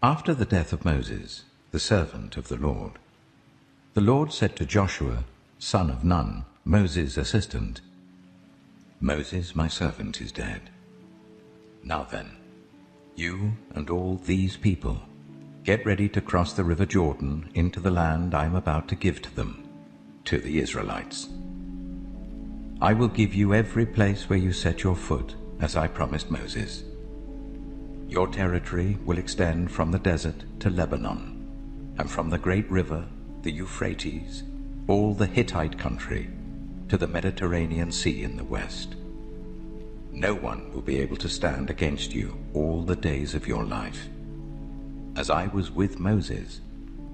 After the death of Moses, the servant of the Lord said to Joshua, son of Nun, Moses' assistant, Moses, my servant, is dead. Now then, you and all these people, get ready to cross the river Jordan into the land I am about to give to them, to the Israelites. I will give you every place where you set your foot, as I promised Moses. Your territory will extend from the desert to Lebanon, and from the great river, the Euphrates, all the Hittite country, to the Mediterranean Sea in the west. No one will be able to stand against you all the days of your life. As I was with Moses,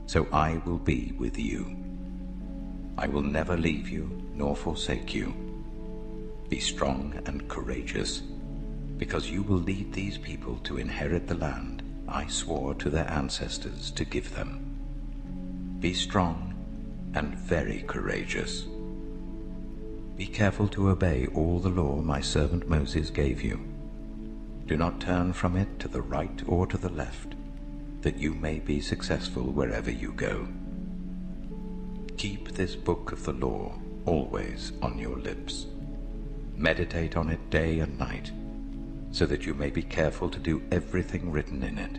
so I will be with you. I will never leave you nor forsake you. Be strong and courageous, because you will lead these people to inherit the land I swore to their ancestors to give them. Be strong and very courageous. Be careful to obey all the law my servant Moses gave you. Do not turn from it to the right or to the left, that you may be successful wherever you go. Keep this book of the law always on your lips. Meditate on it day and night, so that you may be careful to do everything written in it.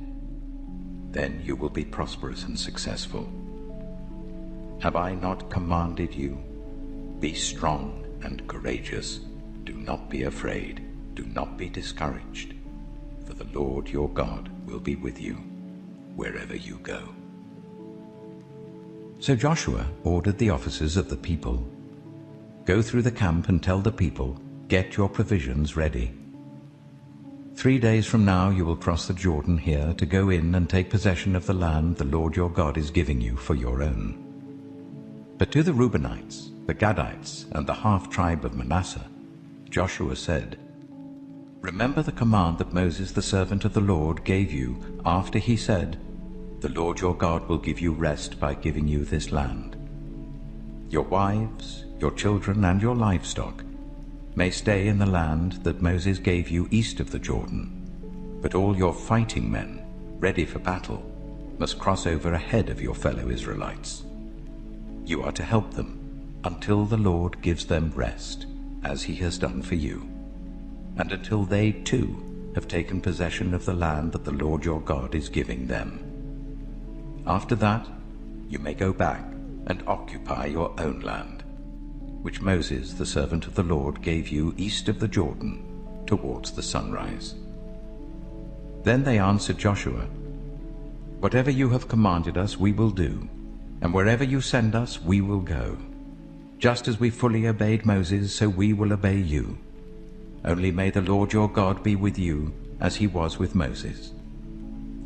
Then you will be prosperous and successful. Have I not commanded you? Be strong and courageous. Do not be afraid. Do not be discouraged, for the Lord your God will be with you wherever you go. So Joshua ordered the officers of the people, Go through the camp and tell the people, Get your provisions ready. 3 days from now you will cross the Jordan here to go in and take possession of the land the Lord your God is giving you for your own. But to the Reubenites, the Gadites, and the half-tribe of Manasseh, Joshua said, Remember the command that Moses the servant of the Lord gave you after he said, The Lord your God will give you rest by giving you this land. Your wives, your children, and your livestock may stay in the land that Moses gave you east of the Jordan, but all your fighting men, ready for battle, must cross over ahead of your fellow Israelites. You are to help them until the Lord gives them rest, as he has done for you, and until they too have taken possession of the land that the Lord your God is giving them. After that, you may go back and occupy your own land, which Moses, the servant of the Lord, gave you east of the Jordan, towards the sunrise. Then they answered Joshua, Whatever you have commanded us we will do, and wherever you send us we will go. Just as we fully obeyed Moses, so we will obey you. Only may the Lord your God be with you, as he was with Moses.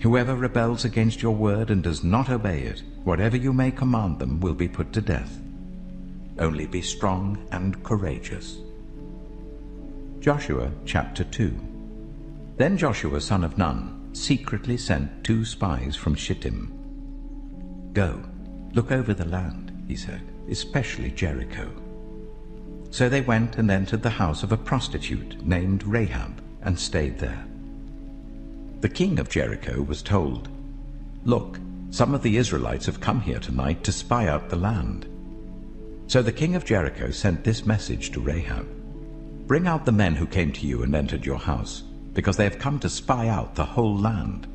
Whoever rebels against your word and does not obey it, whatever you may command them will be put to death. Only be strong and courageous. Joshua chapter 2. Then Joshua son of Nun secretly sent 2 spies from Shittim. Go, look over the land, he said, especially Jericho. So they went and entered the house of a prostitute named Rahab and stayed there. The king of Jericho was told, Look, some of the Israelites have come here tonight to spy out the land. So the king of Jericho sent this message to Rahab, Bring out the men who came to you and entered your house, because they have come to spy out the whole land.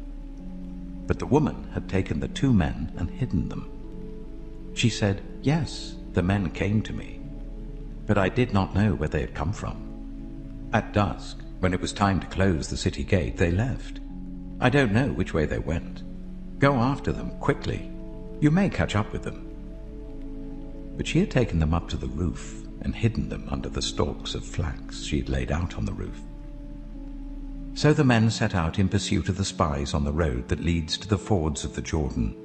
But the woman had taken the 2 men and hidden them. She said, Yes, the men came to me, but I did not know where they had come from. At dusk, when it was time to close the city gate, they left. I don't know which way they went. Go after them quickly. You may catch up with them. But she had taken them up to the roof and hidden them under the stalks of flax she had laid out on the roof. So the men set out in pursuit of the spies on the road that leads to the fords of the Jordan,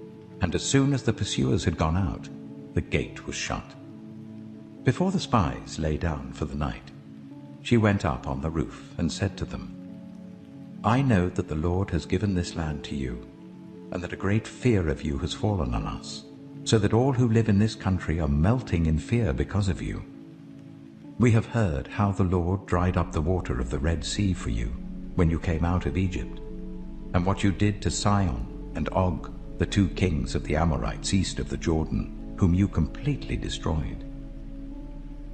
and as soon as the pursuers had gone out, the gate was shut. Before the spies lay down for the night, she went up on the roof and said to them, I know that the Lord has given this land to you, and that a great fear of you has fallen on us, so that all who live in this country are melting in fear because of you. We have heard how the Lord dried up the water of the Red Sea for you when you came out of Egypt, and what you did to Sihon and Og, the 2 kings of the Amorites east of the Jordan, whom you completely destroyed.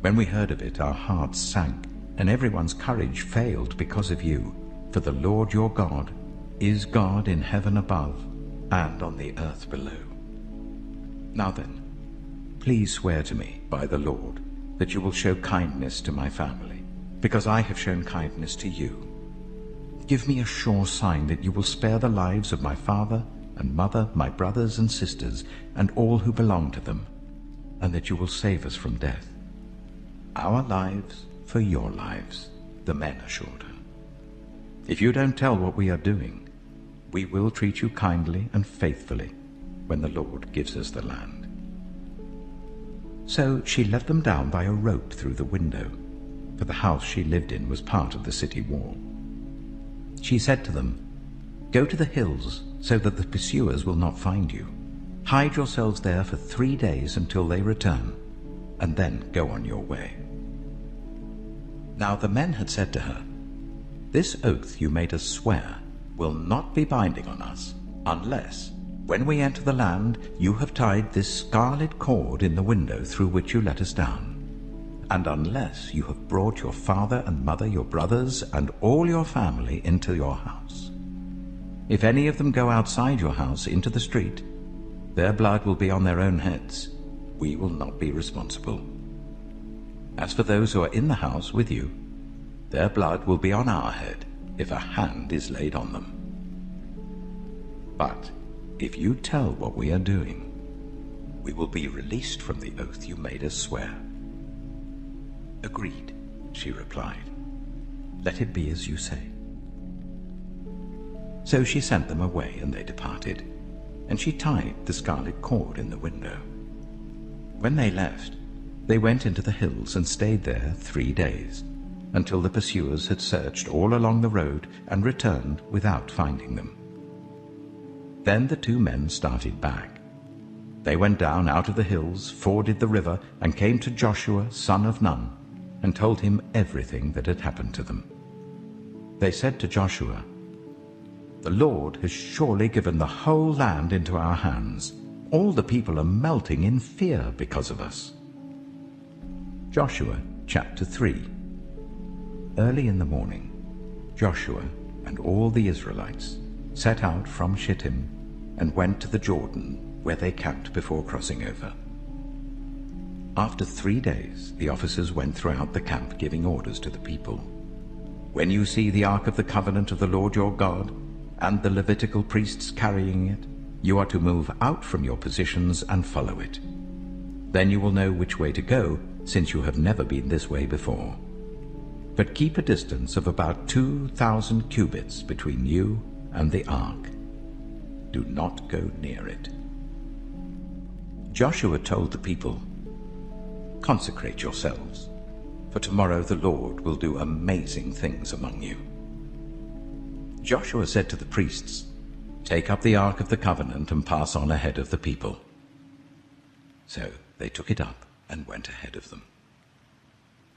When we heard of it, our hearts sank, and everyone's courage failed because of you, for the Lord your God is God in heaven above and on the earth below. Now then, please swear to me by the Lord that you will show kindness to my family, because I have shown kindness to you. Give me a sure sign that you will spare the lives of my father and mother, my brothers and sisters, and all who belong to them, and that you will save us from death. Our lives for your lives, the men assured her. If you don't tell what we are doing, we will treat you kindly and faithfully when the Lord gives us the land. So she let them down by a rope through the window, for the house she lived in was part of the city wall. She said to them, "Go to the hills so that the pursuers will not find you. Hide yourselves there for 3 days until they return, and then go on your way." Now the men had said to her, "This oath you made us swear will not be binding on us, unless, when we enter the land, you have tied this scarlet cord in the window through which you let us down, and unless you have brought your father and mother, your brothers, and all your family into your house. If any of them go outside your house into the street, their blood will be on their own heads. We will not be responsible. As for those who are in the house with you, their blood will be on our head if a hand is laid on them. But if you tell what we are doing, we will be released from the oath you made us swear." "Agreed," she replied. "Let it be as you say." So she sent them away, and they departed, and she tied the scarlet cord in the window. When they left, they went into the hills and stayed there 3 days, until the pursuers had searched all along the road and returned without finding them. Then the 2 men started back. They went down out of the hills, forded the river, and came to Joshua, son of Nun, and told him everything that had happened to them. They said to Joshua, "The Lord has surely given the whole land into our hands. All the people are melting in fear because of us." Joshua chapter 3. Early in the morning, Joshua and all the Israelites set out from Shittim and went to the Jordan, where they camped before crossing over. After 3 days, the officers went throughout the camp giving orders to the people. "When you see the ark of the covenant of the Lord your God, and the Levitical priests carrying it, you are to move out from your positions and follow it. Then you will know which way to go, since you have never been this way before. But keep a distance of about 2,000 cubits between you and the ark. Do not go near it." Joshua told the people, "Consecrate yourselves, for tomorrow the Lord will do amazing things among you." Joshua said to the priests, "Take up the ark of the covenant and pass on ahead of the people." So they took it up and went ahead of them.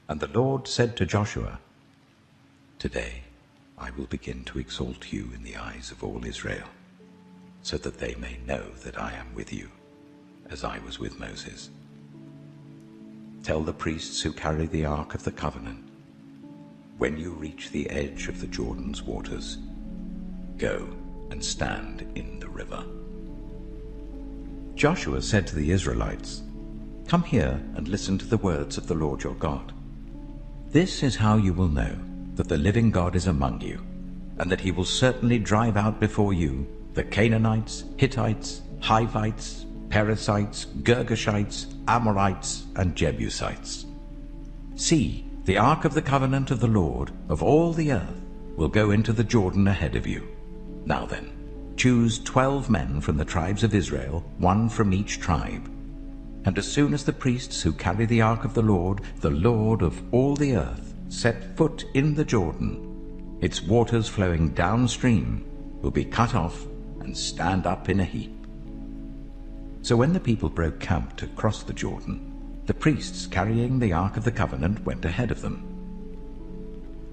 And the Lord said to Joshua, "Today I will begin to exalt you in the eyes of all Israel, so that they may know that I am with you, as I was with Moses. Tell the priests who carry the ark of the covenant, when you reach the edge of the Jordan's waters, go and stand in the river." Joshua said to the Israelites, "Come here and listen to the words of the Lord your God. This is how you will know that the living God is among you, and that he will certainly drive out before you the Canaanites, Hittites, Hivites, Perizzites, Girgashites, Amorites, and Jebusites. See, the ark of the covenant of the Lord of all the earth will go into the Jordan ahead of you. Now then, choose 12 men from the tribes of Israel, 1 from each tribe. And as soon as the priests who carry the ark of the Lord of all the earth, set foot in the Jordan, its waters flowing downstream will be cut off and stand up in a heap." So when the people broke camp to cross the Jordan, the priests carrying the ark of the covenant went ahead of them.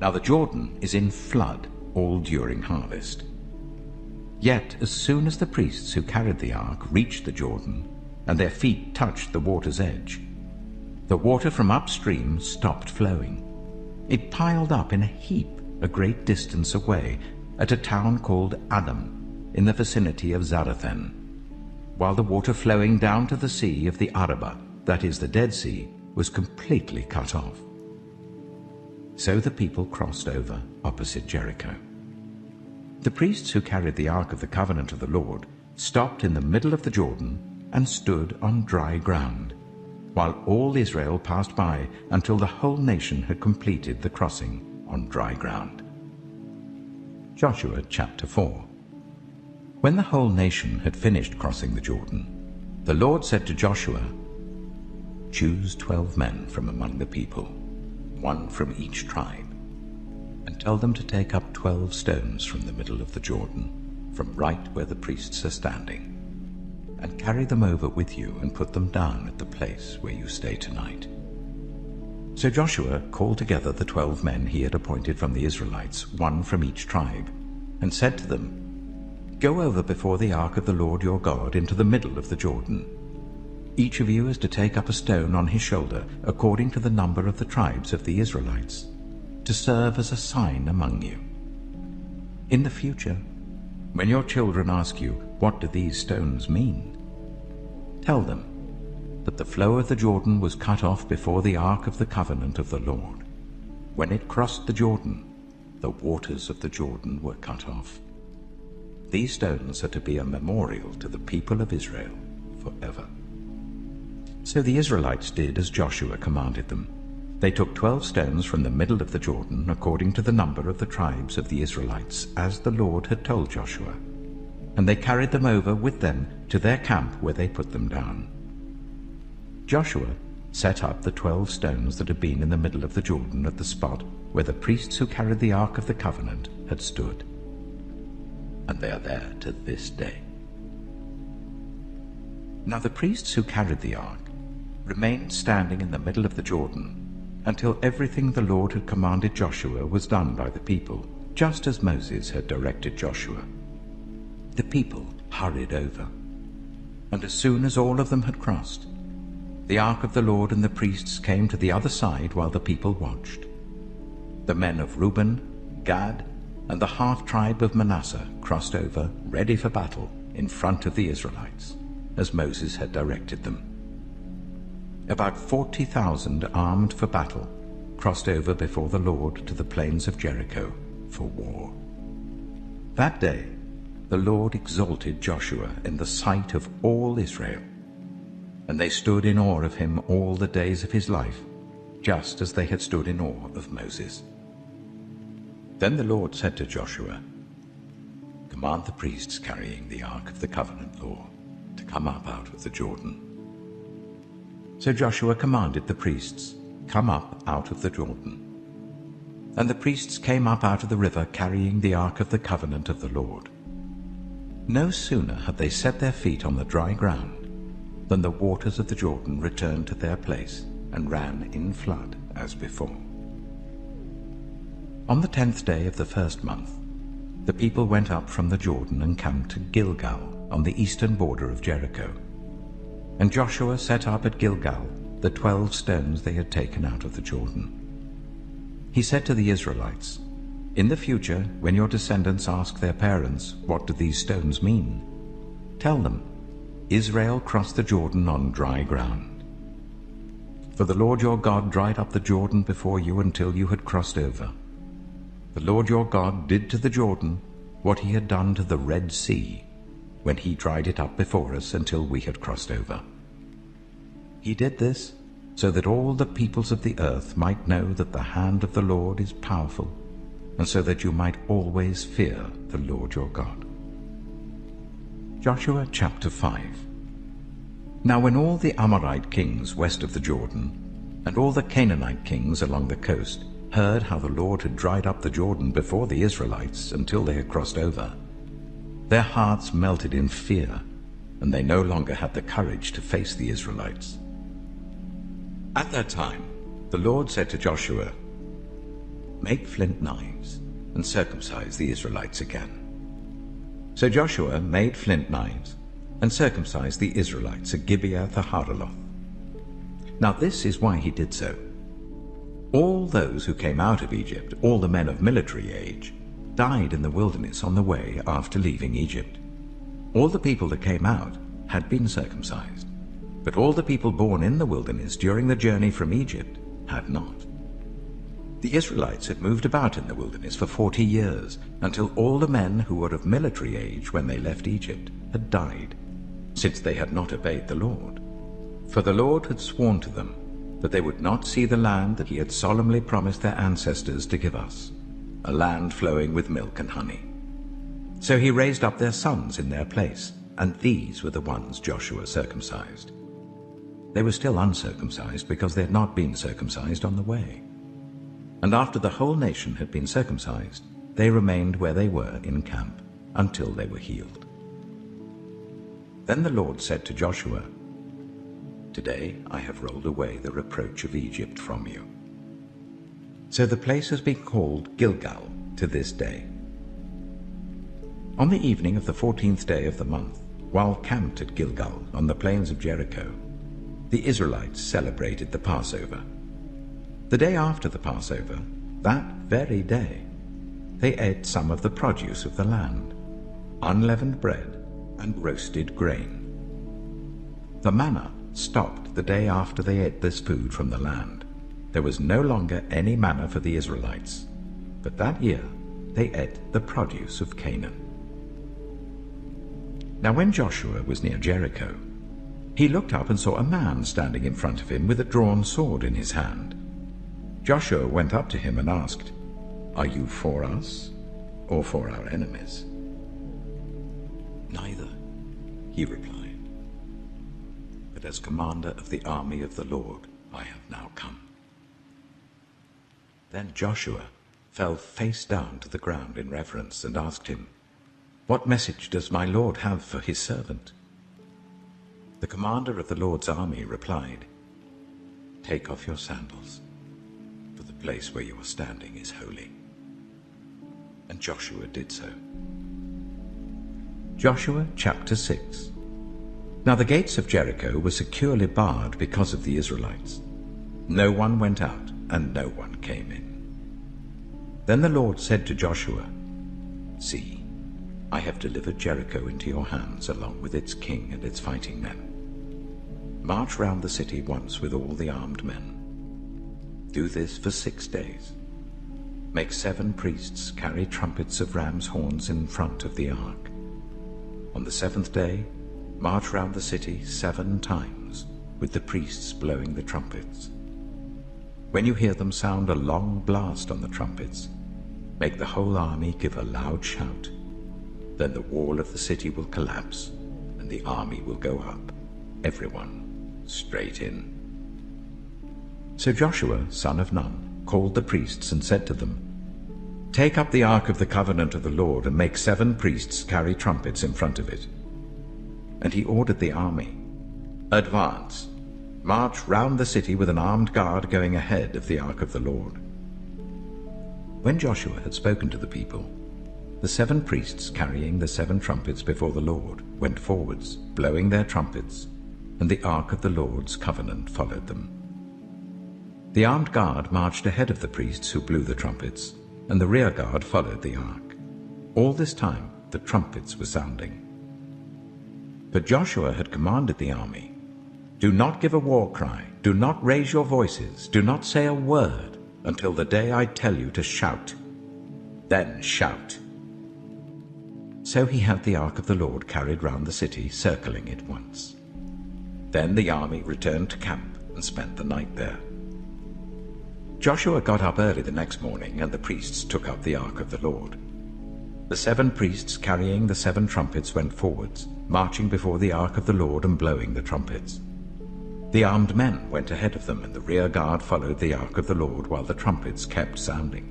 Now the Jordan is in flood all during harvest. Yet as soon as the priests who carried the ark reached the Jordan, and their feet touched the water's edge, the water from upstream stopped flowing. It piled up in a heap a great distance away at a town called Adam, in the vicinity of Zarethan, while the water flowing down to the sea of the Arabah, that is the Dead Sea, was completely cut off. So the people crossed over opposite Jericho. The priests who carried the Ark of the Covenant of the Lord stopped in the middle of the Jordan and stood on dry ground, while all Israel passed by until the whole nation had completed the crossing on dry ground. Joshua chapter 4. When the whole nation had finished crossing the Jordan, the Lord said to Joshua, "Choose 12 men from among the people, one from each tribe, and tell them to take up 12 stones from the middle of the Jordan, from right where the priests are standing, and carry them over with you and put them down at the place where you stay tonight." So Joshua called together the 12 men he had appointed from the Israelites, one from each tribe, and said to them, "Go over before the ark of the Lord your God into the middle of the Jordan. Each of you is to take up a stone on his shoulder, according to the number of the tribes of the Israelites, to serve as a sign among you. In the future, when your children ask you, 'What do these stones mean?' tell them that the flow of the Jordan was cut off before the ark of the covenant of the Lord. When it crossed the Jordan, the waters of the Jordan were cut off. These stones are to be a memorial to the people of Israel forever." So the Israelites did as Joshua commanded them. They took 12 stones from the middle of the Jordan, according to the number of the tribes of the Israelites, as the Lord had told Joshua, and they carried them over with them to their camp, where they put them down. Joshua set up the 12 stones that had been in the middle of the Jordan at the spot where the priests who carried the Ark of the Covenant had stood, and they are there to this day. Now the priests who carried the ark remained standing in the middle of the Jordan until everything the Lord had commanded Joshua was done by the people, just as Moses had directed Joshua. The people hurried over, and as soon as all of them had crossed, the ark of the Lord and the priests came to the other side while the people watched. The men of Reuben, Gad, and the half-tribe of Manasseh crossed over, ready for battle, in front of the Israelites, as Moses had directed them. About 40,000 armed for battle crossed over before the Lord to the plains of Jericho for war. That day the Lord exalted Joshua in the sight of all Israel, and they stood in awe of him all the days of his life, just as they had stood in awe of Moses. Then the Lord said to Joshua, "Command the priests carrying the Ark of the Covenant law to come up out of the Jordan." So Joshua commanded the priests, "Come up out of the Jordan." And the priests came up out of the river carrying the Ark of the Covenant of the Lord. No sooner had they set their feet on the dry ground than the waters of the Jordan returned to their place and ran in flood as before. On the 10th day of the first month, the people went up from the Jordan and camped to Gilgal on the eastern border of Jericho. And Joshua set up at Gilgal the 12 stones they had taken out of the Jordan. He said to the Israelites, "In the future, when your descendants ask their parents, 'What do these stones mean?' tell them, 'Israel crossed the Jordan on dry ground.' For the Lord your God dried up the Jordan before you until you had crossed over. The Lord your God did to the Jordan what he had done to the Red Sea, when he dried it up before us until we had crossed over. He did this so that all the peoples of the earth might know that the hand of the Lord is powerful, and so that you might always fear the Lord your God." Joshua chapter 5. Now when all the Amorite kings west of the Jordan, and all the Canaanite kings along the coast, heard how the Lord had dried up the Jordan before the Israelites until they had crossed over, their hearts melted in fear, and they no longer had the courage to face the Israelites. At that time the Lord said to Joshua, "Make flint knives and circumcise the Israelites again." So Joshua made flint knives and circumcised the Israelites at Gibeah the Haraloth. Now this is why he did so. All those who came out of Egypt, all the men of military age, died in the wilderness on the way after leaving Egypt. All the people that came out had been circumcised, but all the people born in the wilderness during the journey from Egypt had not. The Israelites had moved about in the wilderness for 40 years, until all the men who were of military age when they left Egypt had died, since they had not obeyed the Lord. For the Lord had sworn to them that they would not see the land that he had solemnly promised their ancestors to give us, a land flowing with milk and honey. So he raised up their sons in their place, and these were the ones Joshua circumcised. They were still uncircumcised because they had not been circumcised on the way. And after the whole nation had been circumcised, they remained where they were in camp until they were healed. Then the Lord said to Joshua, "Today I have rolled away the reproach of Egypt from you." So the place has been called Gilgal to this day. On the evening of the 14th day of the month, while camped at Gilgal on the plains of Jericho, the Israelites celebrated the Passover. The day after the Passover, that very day, they ate some of the produce of the land, unleavened bread and roasted grain. The manna stopped the day after they ate this food from the land. There was no longer any manna for the Israelites, but that year they ate the produce of Canaan. Now when Joshua was near Jericho, he looked up and saw a man standing in front of him with a drawn sword in his hand. Joshua went up to him and asked, "Are you for us or for our enemies?" "Neither," he replied, "but as commander of the army of the Lord I have now come." Then Joshua fell face down to the ground in reverence and asked him, "What message does my Lord have for his servant?" The commander of the Lord's army replied, "Take off your sandals, for the place where you are standing is holy." And Joshua did so. Joshua chapter 6. Now the gates of Jericho were securely barred because of the Israelites. No one went out and no one came in. Then the Lord said to Joshua, "See, I have delivered Jericho into your hands along with its king and its fighting men. March round the city once with all the armed men. Do this for 6 days. Make 7 priests carry trumpets of ram's horns in front of the ark. On the 7th day, march round the city 7 times with the priests blowing the trumpets. When you hear them sound a long blast on the trumpets, make the whole army give a loud shout. Then the wall of the city will collapse, and the army will go up, everyone straight in." So Joshua, son of Nun, called the priests and said to them, "Take up the ark of the covenant of the Lord and make 7 priests carry trumpets in front of it." And he ordered the army, "Advance, march round the city with an armed guard going ahead of the ark of the Lord." When Joshua had spoken to the people, the 7 priests carrying the 7 trumpets before the Lord went forwards, blowing their trumpets, and the ark of the Lord's covenant followed them. The armed guard marched ahead of the priests who blew the trumpets, and the rear guard followed the ark. All this time the trumpets were sounding. But Joshua had commanded the army, "Do not give a war cry, do not raise your voices, do not say a word until the day I tell you to shout. Then shout." So he had the ark of the Lord carried round the city, circling it once. Then the army returned to camp and spent the night there. Joshua got up early the next morning, and the priests took up the ark of the Lord. The 7 priests carrying the 7 trumpets went forwards, marching before the ark of the Lord and blowing the trumpets. The armed men went ahead of them, and the rear guard followed the ark of the Lord while the trumpets kept sounding.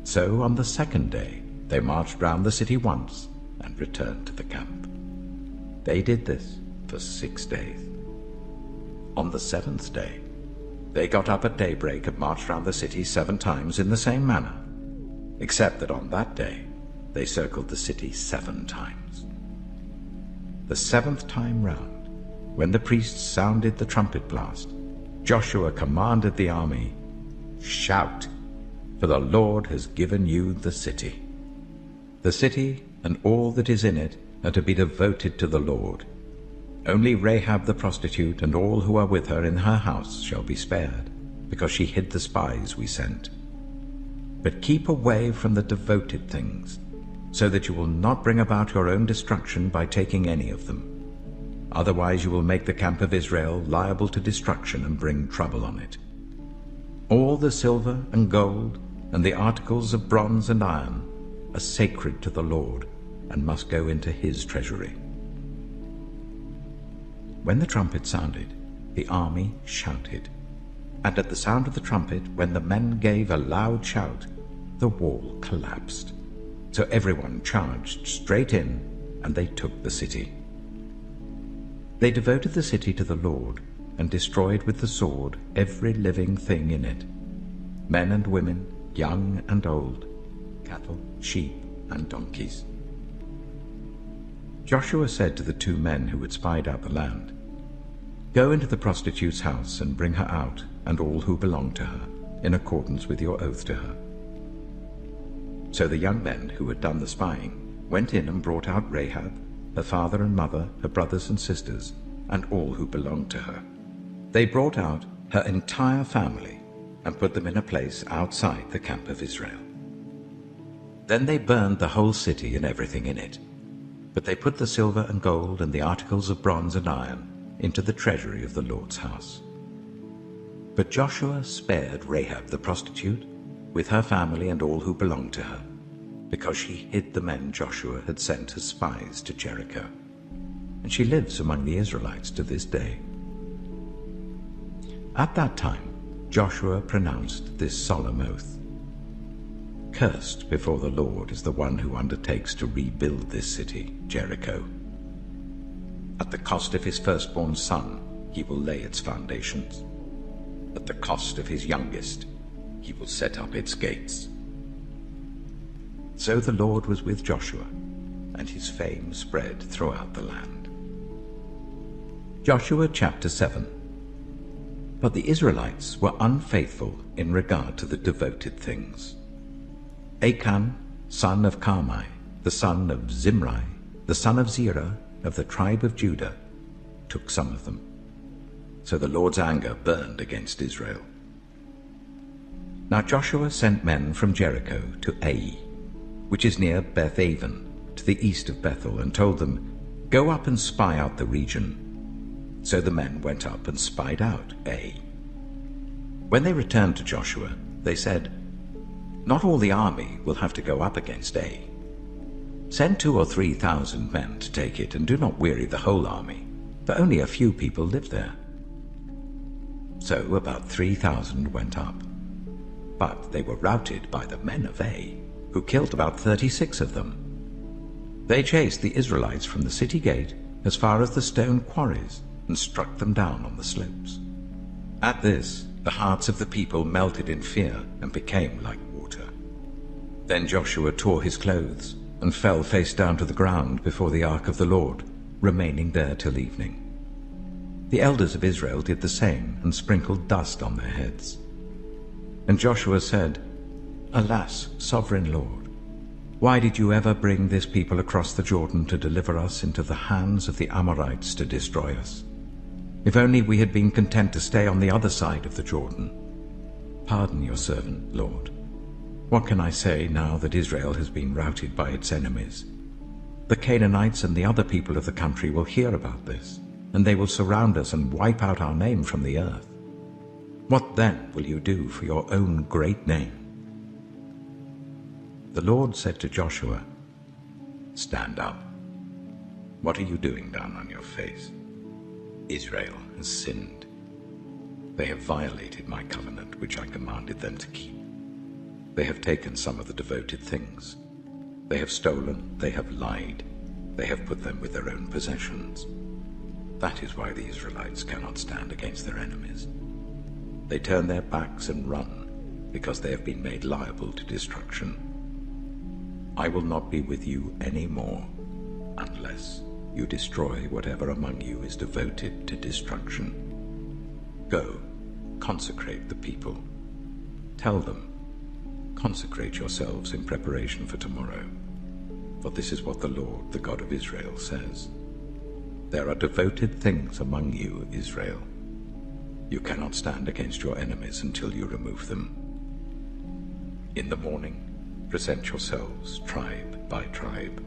So on the 2nd day they marched round the city once and returned to the camp. They did this for 6 days. On the 7th day they got up at daybreak and marched round the city 7 times in the same manner, except that on that day they circled the city 7 times. The 7th time round, when the priests sounded the trumpet blast, Joshua commanded the army, "Shout, for the Lord has given you the city. The city and all that is in it are to be devoted to the Lord. Only Rahab the prostitute and all who are with her in her house shall be spared, because she hid the spies we sent. But keep away from the devoted things, so that you will not bring about your own destruction by taking any of them. Otherwise you will make the camp of Israel liable to destruction and bring trouble on it. All the silver and gold and the articles of bronze and iron are sacred to the Lord and must go into his treasury." When the trumpet sounded, the army shouted. And at the sound of the trumpet, when the men gave a loud shout, the wall collapsed. So everyone charged straight in, and they took the city. They devoted the city to the Lord, and destroyed with the sword every living thing in it, men and women, young and old, cattle, sheep, and donkeys. Joshua said to the 2 men who had spied out the land, "Go into the prostitute's house and bring her out, and all who belong to her, in accordance with your oath to her." So the young men who had done the spying went in and brought out Rahab, her father and mother, her brothers and sisters, and all who belonged to her. They brought out her entire family and put them in a place outside the camp of Israel. Then they burned the whole city and everything in it. But they put the silver and gold and the articles of bronze and iron into the treasury of the Lord's house. But Joshua spared Rahab the prostitute, with her family and all who belonged to her, because she hid the men Joshua had sent as spies to Jericho. And she lives among the Israelites to this day. At that time Joshua pronounced this solemn oath: "Cursed before the Lord is the one who undertakes to rebuild this city, Jericho. At the cost of his firstborn son he will lay its foundations. At the cost of his youngest he will set up its gates." So the Lord was with Joshua, and his fame spread throughout the land. Joshua chapter 7. But the Israelites were unfaithful in regard to the devoted things. Achan, son of Carmi, the son of Zimri, the son of Zerah, of the tribe of Judah, took some of them. So the Lord's anger burned against Israel. Now Joshua sent men from Jericho to Ai, which is near Beth-aven, to the east of Bethel, and told them, "Go up and spy out the region." So the men went up and spied out Ai. When they returned to Joshua, they said, "Not all the army will have to go up against Ai. Send 2,000 or 3,000 men to take it, and do not weary the whole army, for only a few people live there." So about 3,000 went up. But they were routed by the men of Ai, who killed about 36 of them. They chased the Israelites from the city gate as far as the stone quarries, and struck them down on the slopes. At this, the hearts of the people melted in fear and became like water. Then Joshua tore his clothes and fell face down to the ground before the ark of the Lord, remaining there till evening. The elders of Israel did the same and sprinkled dust on their heads. And Joshua said, "Alas, sovereign Lord, why did you ever bring this people across the Jordan to deliver us into the hands of the Amorites to destroy us? If only we had been content to stay on the other side of the Jordan. Pardon your servant, Lord. What can I say now that Israel has been routed by its enemies? The Canaanites and the other people of the country will hear about this, and they will surround us and wipe out our name from the earth. What then will you do for your own great name?" The Lord said to Joshua, "Stand up. What are you doing down on your face? Israel has sinned. They have violated my covenant, which I commanded them to keep. They have taken some of the devoted things. They have stolen, they have lied, they have put them with their own possessions. That is why the Israelites cannot stand against their enemies. They turn their backs and run, because they have been made liable to destruction. I will not be with you any more, unless you destroy whatever among you is devoted to destruction. Go, consecrate the people. Tell them, consecrate yourselves in preparation for tomorrow. For this is what the Lord, the God of Israel, says. There are devoted things among you, Israel. You cannot stand against your enemies until you remove them. In the morning, present yourselves tribe by tribe.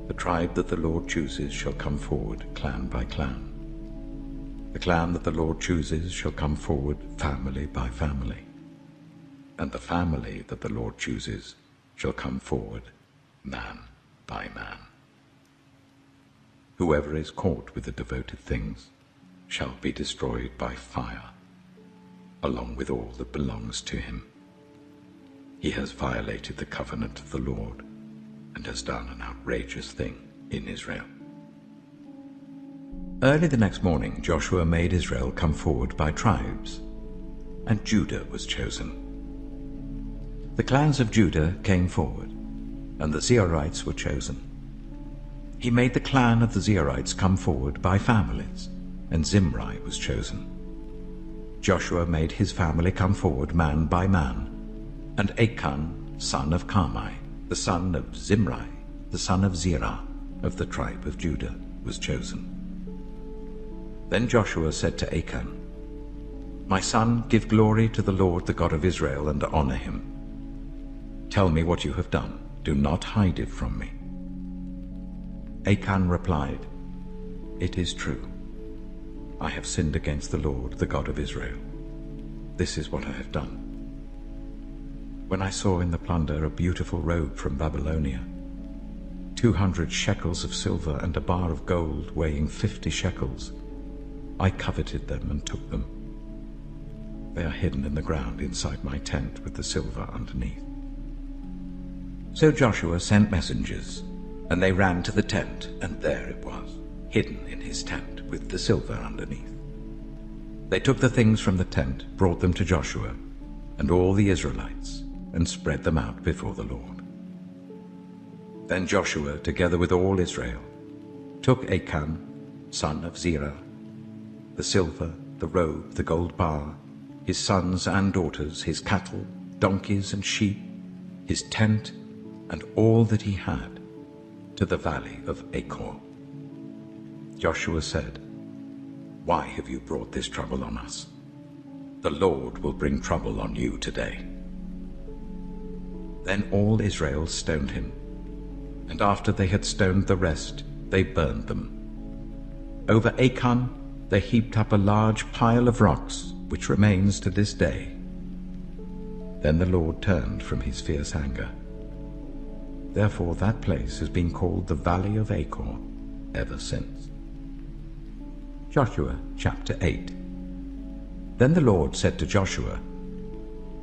The tribe that the Lord chooses shall come forward, clan by clan. The clan that the Lord chooses shall come forward, family by family. And the family that the Lord chooses shall come forward, man by man. Whoever is caught with the devoted things shall be destroyed by fire, along with all that belongs to him. He has violated the covenant of the Lord and has done an outrageous thing in Israel. Early the next morning, Joshua made Israel come forward by tribes, and Judah was chosen. The clans of Judah came forward, and the Zerhites were chosen. He made the clan of the Zerhites come forward by families, and Zimri was chosen. Joshua made his family come forward man by man, and Achan, son of Carmi, the son of Zimri, the son of Zerah, of the tribe of Judah, was chosen. Then Joshua said to Achan, "My son, give glory to the Lord, the God of Israel, and honor him. Tell me what you have done. Do not hide it from me." Achan replied, "It is true. I have sinned against the Lord, the God of Israel. This is what I have done. When I saw in the plunder a beautiful robe from Babylonia, 200 shekels of silver and a bar of gold weighing 50 shekels, I coveted them and took them. They are hidden in the ground inside my tent with the silver underneath." So Joshua sent messengers, and they ran to the tent, and there it was, hidden in his tent with the silver underneath. They took the things from the tent, brought them to Joshua and all the Israelites, and spread them out before the Lord. Then Joshua, together with all Israel, took Achan, son of Zerah, the silver, the robe, the gold bar, his sons and daughters, his cattle, donkeys and sheep, his tent, and all that he had, to the valley of Achor. Joshua said, "Why have you brought this trouble on us? The Lord will bring trouble on you today." Then all Israel stoned him, and after they had stoned the rest, they burned them. Over Achan they heaped up a large pile of rocks, which remains to this day. Then the Lord turned from his fierce anger. Therefore that place has been called the Valley of Achor ever since. Joshua chapter 8. Then the Lord said to Joshua,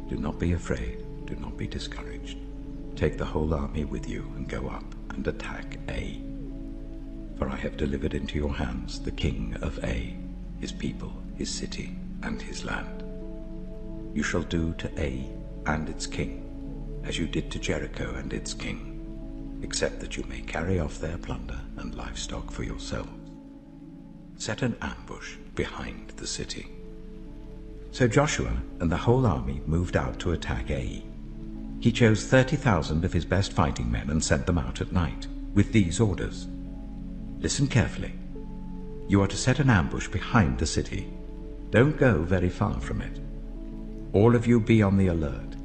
"Do not be afraid, do not be discouraged. Take the whole army with you and go up and attack Ai. For I have delivered into your hands the king of Ai, his people, his city, and his land. You shall do to Ai and its king as you did to Jericho and its king, except that you may carry off their plunder and livestock for yourselves. Set an ambush behind the city." So Joshua and the whole army moved out to attack Ai. He chose 30,000 of his best fighting men and sent them out at night, with these orders: "Listen carefully. You are to set an ambush behind the city. Don't go very far from it. All of you be on the alert.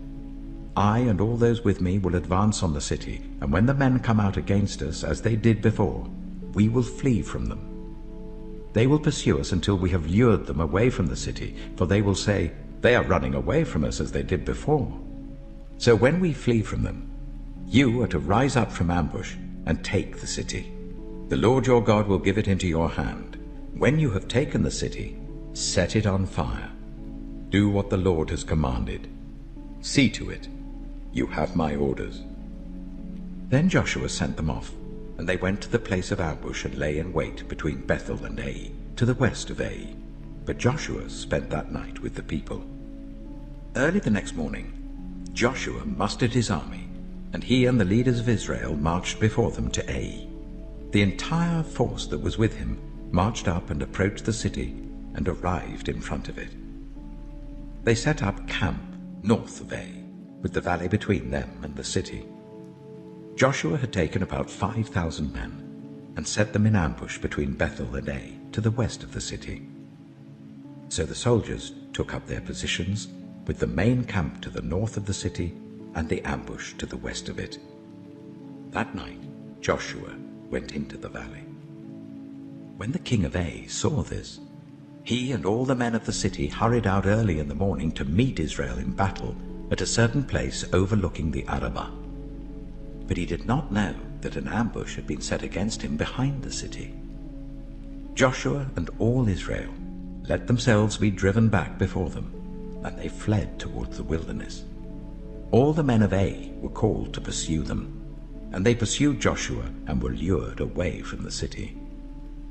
I and all those with me will advance on the city, and when the men come out against us, as they did before, we will flee from them. They will pursue us until we have lured them away from the city, for they will say, 'They are running away from us as they did before.' So when we flee from them, you are to rise up from ambush and take the city. The Lord your God will give it into your hand. When you have taken the city, set it on fire. Do what the Lord has commanded. See to it. You have my orders." Then Joshua sent them off, and they went to the place of ambush and lay in wait between Bethel and Ai, to the west of Ai. But Joshua spent that night with the people. Early the next morning, Joshua mustered his army and he and the leaders of Israel marched before them to Ai. The entire force that was with him marched up and approached the city and arrived in front of it. They set up camp north of Ai, with the valley between them and the city. Joshua had taken about 5,000 men and set them in ambush between Bethel and Ai to the west of the city. So the soldiers took up their positions, with the main camp to the north of the city and the ambush to the west of it. That night Joshua went into the valley. When the king of Ai saw this, he and all the men of the city hurried out early in the morning to meet Israel in battle at a certain place overlooking the Arabah. But he did not know that an ambush had been set against him behind the city. Joshua and all Israel let themselves be driven back before them, and they fled towards the wilderness. All the men of Ai were called to pursue them, and they pursued Joshua and were lured away from the city.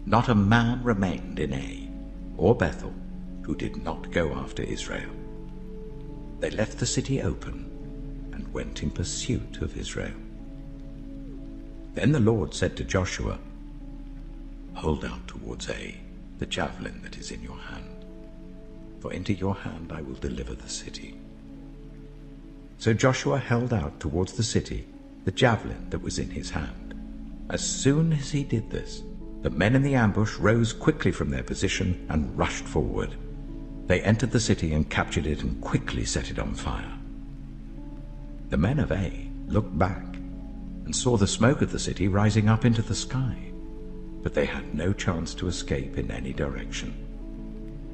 Not a man remained in Ai or Bethel who did not go after Israel. They left the city open and went in pursuit of Israel. Then the Lord said to Joshua, "Hold out towards Ai the javelin that is in your hand, for into your hand I will deliver the city." So Joshua held out towards the city the javelin that was in his hand. As soon as he did this, the men in the ambush rose quickly from their position and rushed forward. They entered the city and captured it and quickly set it on fire. The men of Ai looked back and saw the smoke of the city rising up into the sky, but they had no chance to escape in any direction.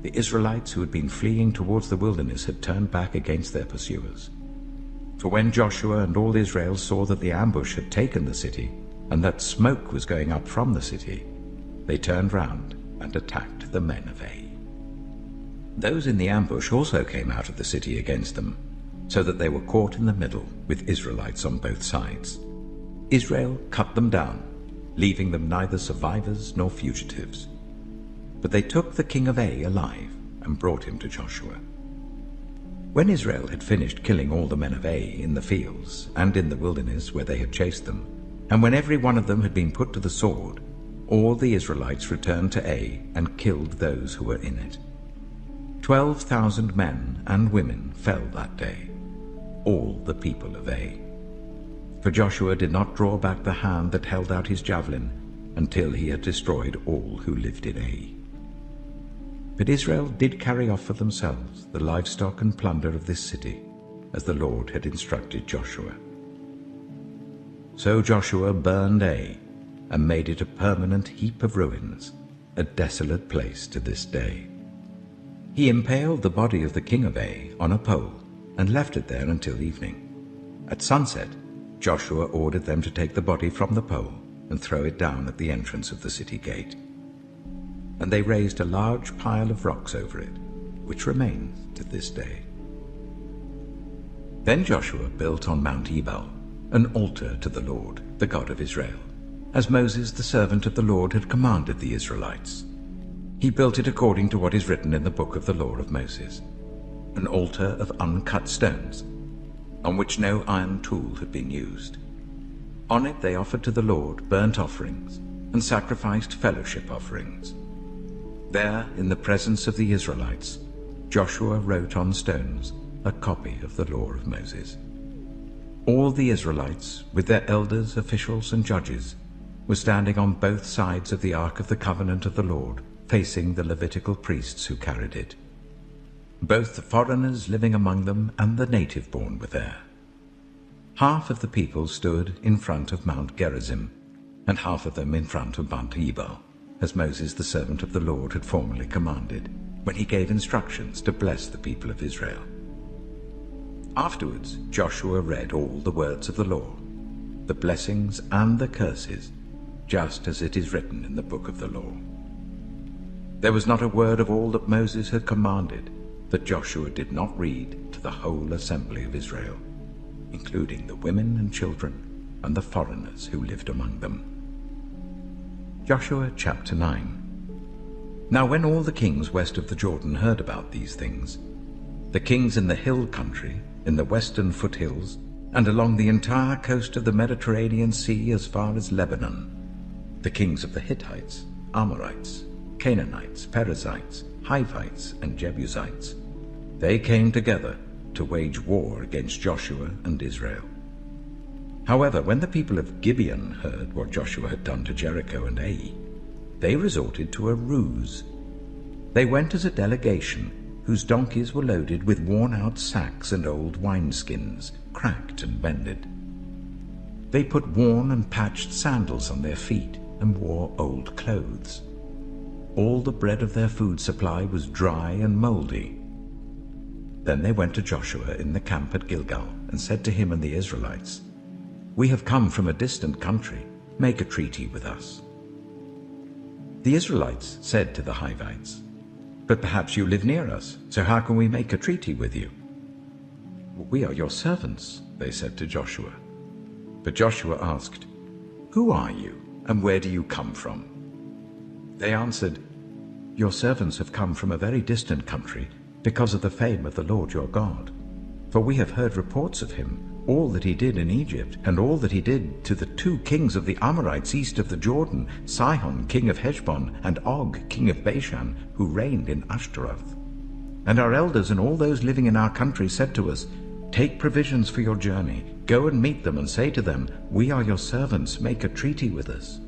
The Israelites who had been fleeing towards the wilderness had turned back against their pursuers. For when Joshua and all Israel saw that the ambush had taken the city, and that smoke was going up from the city, they turned round and attacked the men of Ai. Those in the ambush also came out of the city against them, so that they were caught in the middle with Israelites on both sides. Israel cut them down, leaving them neither survivors nor fugitives. But they took the king of Ai alive and brought him to Joshua. When Israel had finished killing all the men of Ai in the fields and in the wilderness where they had chased them, and when every one of them had been put to the sword, all the Israelites returned to Ai and killed those who were in it. 12,000 men and women fell that day, all the people of Ai. For Joshua did not draw back the hand that held out his javelin until he had destroyed all who lived in Ai. But Israel did carry off for themselves the livestock and plunder of this city, as the Lord had instructed Joshua. So Joshua burned Ai and made it a permanent heap of ruins, a desolate place to this day. He impaled the body of the king of Ai on a pole and left it there until evening. At sunset, Joshua ordered them to take the body from the pole and throw it down at the entrance of the city gate. And they raised a large pile of rocks over it, which remains to this day. Then Joshua built on Mount Ebal an altar to the Lord, the God of Israel, as Moses the servant of the Lord had commanded the Israelites. He built it according to what is written in the book of the law of Moses, an altar of uncut stones, on which no iron tool had been used. On it they offered to the Lord burnt offerings and sacrificed fellowship offerings. There, in the presence of the Israelites, Joshua wrote on stones a copy of the law of Moses. All the Israelites, with their elders, officials, and judges, were standing on both sides of the Ark of the Covenant of the Lord, facing the Levitical priests who carried it. Both the foreigners living among them and the native-born were there. Half of the people stood in front of Mount Gerizim, and half of them in front of Mount Ebal, as Moses the servant of the Lord had formerly commanded, when he gave instructions to bless the people of Israel. Afterwards Joshua read all the words of the law, the blessings and the curses, just as it is written in the book of the law. There was not a word of all that Moses had commanded that Joshua did not read to the whole assembly of Israel, including the women and children and the foreigners who lived among them. Joshua chapter 9. Now when all the kings west of the Jordan heard about these things, the kings in the hill country, in the western foothills, and along the entire coast of the Mediterranean Sea as far as Lebanon. The kings of the Hittites, Amorites, Canaanites, Perizzites, Hivites, and Jebusites, they came together to wage war against Joshua and Israel. However, when the people of Gibeon heard what Joshua had done to Jericho and Ai, they resorted to a ruse. They went as a delegation whose donkeys were loaded with worn-out sacks and old wineskins, cracked and mended. They put worn and patched sandals on their feet and wore old clothes. All the bread of their food supply was dry and moldy. Then they went to Joshua in the camp at Gilgal and said to him and the Israelites, "We have come from a distant country. Make a treaty with us." The Israelites said to the Hivites, "But perhaps you live near us, so how can we make a treaty with you?" "We are your servants," they said to Joshua. But Joshua asked, "Who are you, and where do you come from?" They answered, "Your servants have come from a very distant country because of the fame of the Lord your God. For we have heard reports of him, all that he did in Egypt, and all that he did to the 2 kings of the Amorites east of the Jordan, Sihon king of Heshbon, and Og king of Bashan, who reigned in Ashtaroth. And our elders and all those living in our country said to us, 'Take provisions for your journey, go and meet them, and say to them, We are your servants, make a treaty with us.'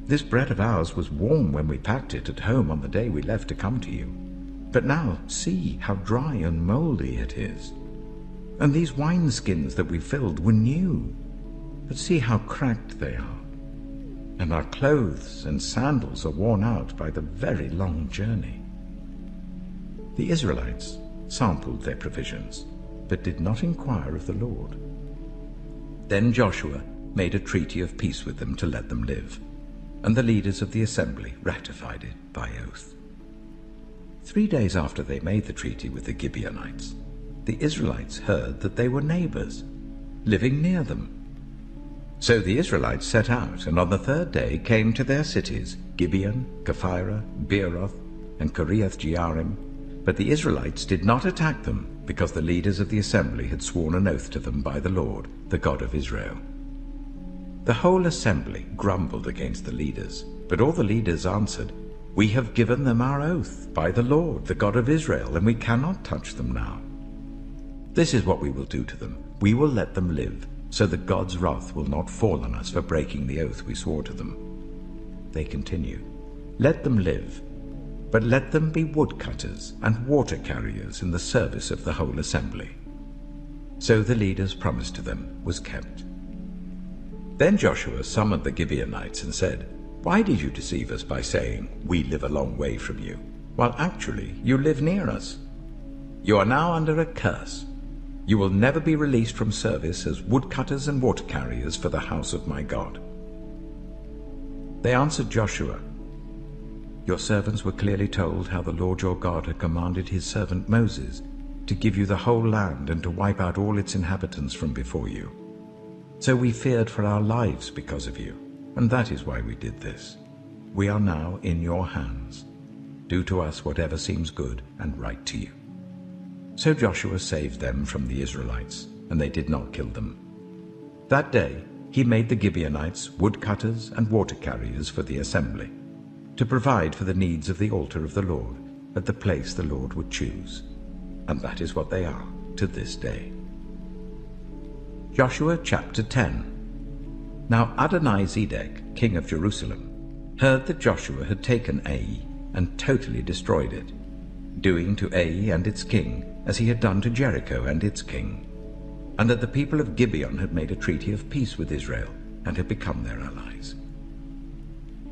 This bread of ours was warm when we packed it at home on the day we left to come to you. But now see how dry and moldy it is. And these wineskins that we filled were new, but see how cracked they are. And our clothes and sandals are worn out by the very long journey." The Israelites sampled their provisions, but did not inquire of the Lord. Then Joshua made a treaty of peace with them to let them live, and the leaders of the assembly ratified it by oath. 3 days after they made the treaty with the Gibeonites, the Israelites heard that they were neighbors, living near them. So the Israelites set out, and on the 3rd day came to their cities, Gibeon, Kephirah, Beeroth, and Kiriath-Jearim. But the Israelites did not attack them, because the leaders of the assembly had sworn an oath to them by the Lord, the God of Israel. The whole assembly grumbled against the leaders, but all the leaders answered, "We have given them our oath by the Lord, the God of Israel, and we cannot touch them now. This is what we will do to them. We will let them live, so that God's wrath will not fall on us for breaking the oath we swore to them." They continued, "Let them live, but let them be woodcutters and water carriers in the service of the whole assembly." So the leader's promise to them was kept. Then Joshua summoned the Gibeonites and said, "Why did you deceive us by saying, 'We live a long way from you,' while actually you live near us? You are now under a curse. You will never be released from service as woodcutters and water carriers for the house of my God." They answered Joshua, "Your servants were clearly told how the Lord your God had commanded his servant Moses to give you the whole land and to wipe out all its inhabitants from before you. So we feared for our lives because of you, and that is why we did this. We are now in your hands. Do to us whatever seems good and right to you." So Joshua saved them from the Israelites, and they did not kill them. That day he made the Gibeonites woodcutters and water carriers for the assembly, to provide for the needs of the altar of the Lord at the place the Lord would choose. And that is what they are to this day. Joshua chapter 10. Now Adoni-Zedek, king of Jerusalem, heard that Joshua had taken Ai and totally destroyed it, doing to Ai and its king as he had done to Jericho and its king, and that the people of Gibeon had made a treaty of peace with Israel and had become their allies.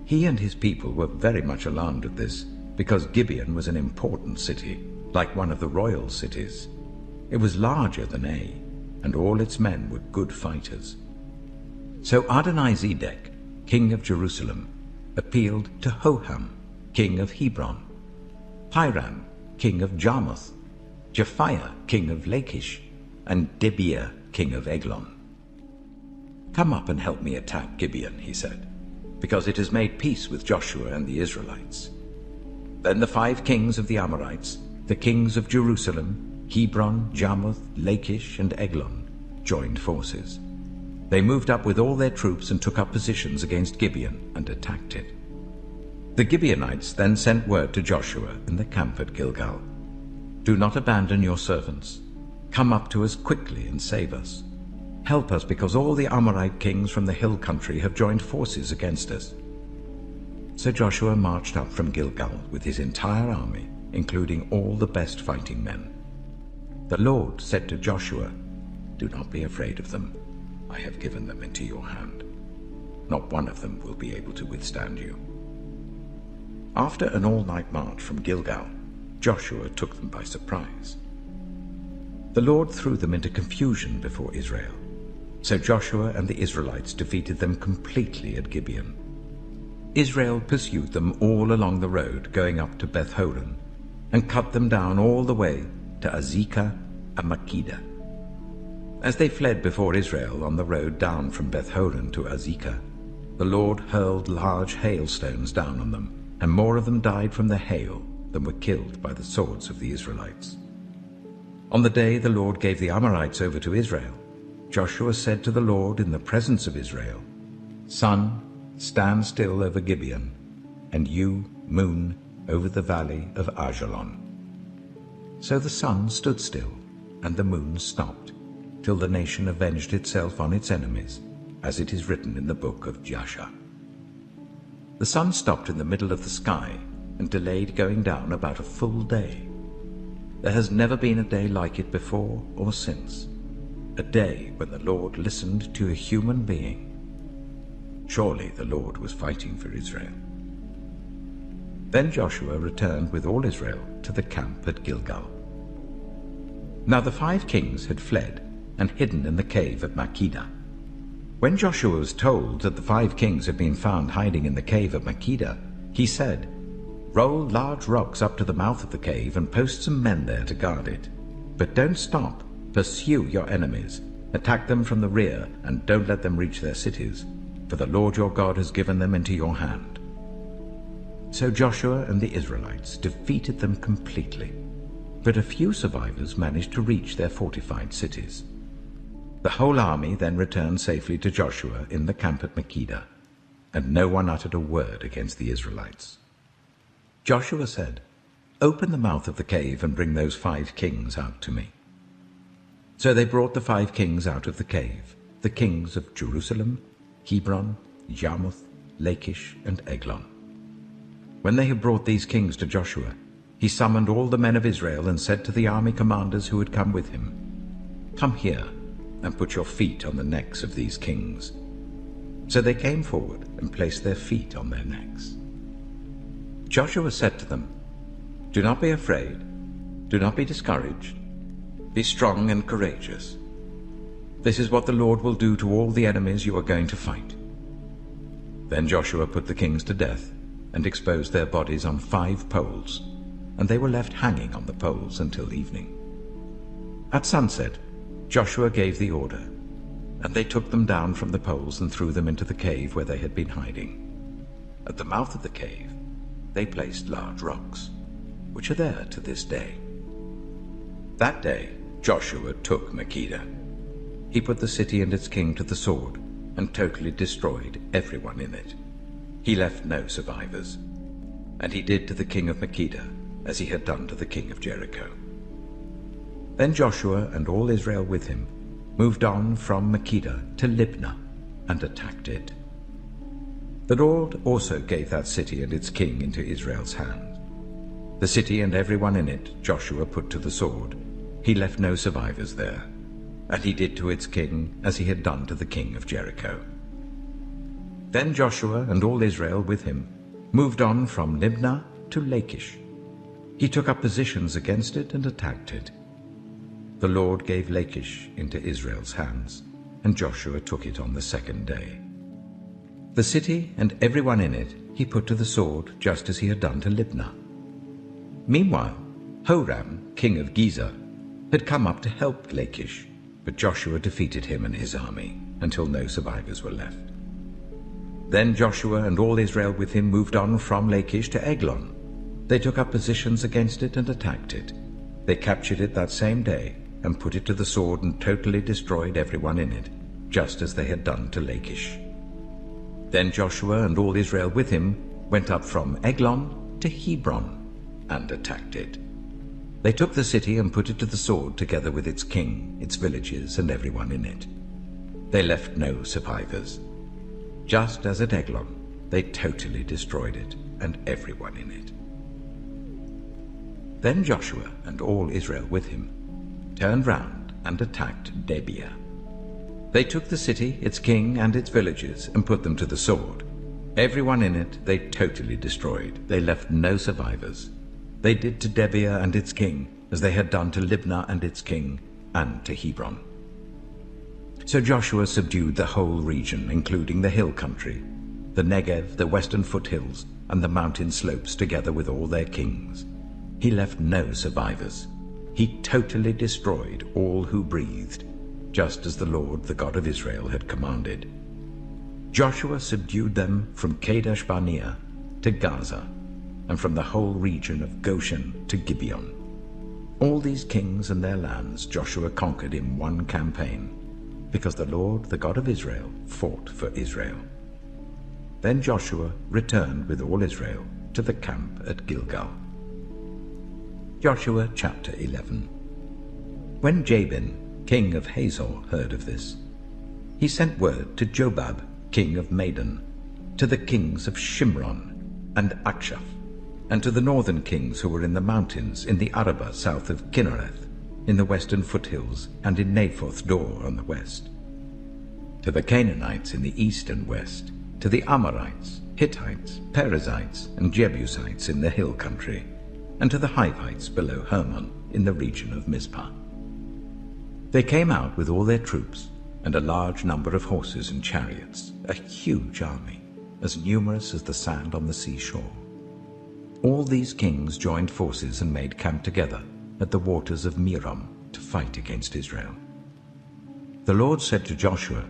He and his people were very much alarmed at this, because Gibeon was an important city, like one of the royal cities. It was larger than Ai, and all its men were good fighters. So Adoni-Zedek, king of Jerusalem, appealed to Hoham, king of Hebron, Piram, king of Jarmuth, Japhiah, king of Lachish, and Debir, king of Eglon. "Come up and help me attack Gibeon," he said, "because it has made peace with Joshua and the Israelites." Then the 5 kings of the Amorites, the kings of Jerusalem, Hebron, Jarmuth, Lachish, and Eglon, joined forces. They moved up with all their troops and took up positions against Gibeon and attacked it. The Gibeonites then sent word to Joshua in the camp at Gilgal, "Do not abandon your servants. Come up to us quickly and save us. Help us, because all the Amorite kings from the hill country have joined forces against us." So Joshua marched up from Gilgal with his entire army, including all the best fighting men. The Lord said to Joshua, "Do not be afraid of them. I have given them into your hand. Not one of them will be able to withstand you." After an all-night march from Gilgal, Joshua took them by surprise. The Lord threw them into confusion before Israel. So Joshua and the Israelites defeated them completely at Gibeon. Israel pursued them all along the road going up to Beth-horon, and cut them down all the way to Azekah and Makkedah. As they fled before Israel on the road down from Beth-horon to Azekah, the Lord hurled large hailstones down on them, and more of them died from the hail than were killed by the swords of the Israelites. On the day the Lord gave the Amorites over to Israel, Joshua said to the Lord in the presence of Israel, "Sun, stand still over Gibeon, and you, moon, over the valley of Ajalon." So the sun stood still, and the moon stopped, till the nation avenged itself on its enemies, as it is written in the book of Jasher. The sun stopped in the middle of the sky and delayed going down about a full day. There has never been a day like it before or since, a day when the Lord listened to a human being. Surely the Lord was fighting for Israel. Then Joshua returned with all Israel to the camp at Gilgal. Now the 5 kings had fled and hidden in the cave at Makkedah. When Joshua was told that the 5 kings had been found hiding in the cave at Makkedah, he said, "Roll large rocks up to the mouth of the cave and post some men there to guard it. But don't stop. Pursue your enemies. Attack them from the rear, and don't let them reach their cities, for the Lord your God has given them into your hand." So Joshua and the Israelites defeated them completely, but a few survivors managed to reach their fortified cities. The whole army then returned safely to Joshua in the camp at Makkedah, and no one uttered a word against the Israelites. Joshua said, "Open the mouth of the cave and bring those 5 kings out to me." So they brought the 5 kings out of the cave, the kings of Jerusalem, Hebron, Jarmuth, Lachish, and Eglon. When they had brought these kings to Joshua, he summoned all the men of Israel and said to the army commanders who had come with him, "Come here and put your feet on the necks of these kings." So they came forward and placed their feet on their necks. Joshua said to them, "Do not be afraid, do not be discouraged. Be strong and courageous. This is what the Lord will do to all the enemies you are going to fight." Then Joshua put the kings to death and exposed their bodies on 5 poles, and they were left hanging on the poles until evening. At sunset, Joshua gave the order, and they took them down from the poles and threw them into the cave where they had been hiding. At the mouth of the cave, they placed large rocks, which are there to this day. That day, Joshua took Makkedah. He put the city and its king to the sword and totally destroyed everyone in it. He left no survivors, and he did to the king of Makkedah as he had done to the king of Jericho. Then Joshua and all Israel with him moved on from Makkedah to Libnah and attacked it. The Lord also gave that city and its king into Israel's hand. The city and everyone in it Joshua put to the sword. He left no survivors there, and he did to its king as he had done to the king of Jericho. Then Joshua and all Israel with him moved on from Libnah to Lachish. He took up positions against it and attacked it. The Lord gave Lachish into Israel's hands, and Joshua took it on the 2nd day. The city and everyone in it he put to the sword, just as he had done to Libnah. Meanwhile, Horam, king of Gezer, had come up to help Lachish, but Joshua defeated him and his army until no survivors were left. Then Joshua and all Israel with him moved on from Lachish to Eglon. They took up positions against it and attacked it. They captured it that same day and put it to the sword and totally destroyed everyone in it, just as they had done to Lachish. Then Joshua and all Israel with him went up from Eglon to Hebron and attacked it. They took the city and put it to the sword together with its king, its villages, and everyone in it. They left no survivors. Just as at Eglon, they totally destroyed it and everyone in it. Then Joshua and all Israel with him turned round and attacked Debir. They took the city, its king, and its villages, and put them to the sword. Everyone in it they totally destroyed. They left no survivors. They did to Debir and its king as they had done to Libnah and its king, and to Hebron. So Joshua subdued the whole region, including the hill country, the Negev, the western foothills, and the mountain slopes, together with all their kings. He left no survivors. He totally destroyed all who breathed, just as the Lord, the God of Israel, had commanded. Joshua subdued them from Kadesh Barnea to Gaza, and from the whole region of Goshen to Gibeon. All these kings and their lands Joshua conquered in one campaign, because the Lord, the God of Israel, fought for Israel. Then Joshua returned with all Israel to the camp at Gilgal. Joshua chapter 11. When Jabin, king of Hazor, heard of this, he sent word to Jobab, king of Madon, to the kings of Shimron and Akshaph, and to the northern kings who were in the mountains, in the Arabah south of Kinnereth, in the western foothills, and in Naphoth Dor on the west, to the Canaanites in the east and west, to the Amorites, Hittites, Perizzites, and Jebusites in the hill country, and to the Hivites below Hermon in the region of Mizpah. They came out with all their troops, and a large number of horses and chariots, a huge army, as numerous as the sand on the seashore. All these kings joined forces and made camp together at the waters of Merom to fight against Israel. The Lord said to Joshua,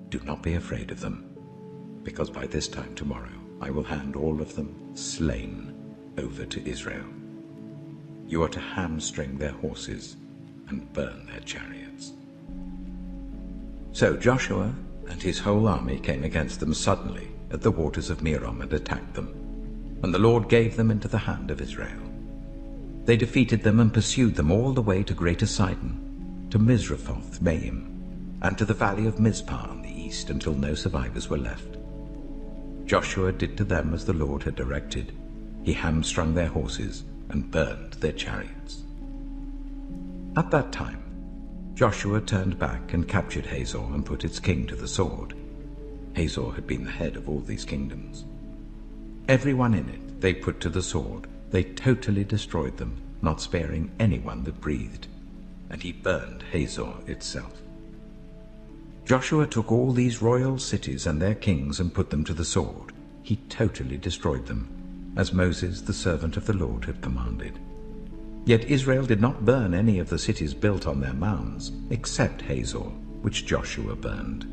"Do not be afraid of them, because by this time tomorrow I will hand all of them slain over to Israel. You are to hamstring their horses and burn their chariots." So Joshua and his whole army came against them suddenly at the waters of Merom and attacked them, and the Lord gave them into the hand of Israel. They defeated them and pursued them all the way to Greater Sidon, to Misrephoth Maim, and to the valley of Mizpah on the east, until no survivors were left. Joshua did to them as the Lord had directed. He hamstrung their horses and burned their chariots. At that time, Joshua turned back and captured Hazor and put its king to the sword. Hazor had been the head of all these kingdoms. Everyone in it they put to the sword. They totally destroyed them, not sparing anyone that breathed, and he burned Hazor itself. Joshua took all these royal cities and their kings and put them to the sword. He totally destroyed them, as Moses, the servant of the Lord, had commanded. Yet Israel did not burn any of the cities built on their mounds, except Hazor, which Joshua burned.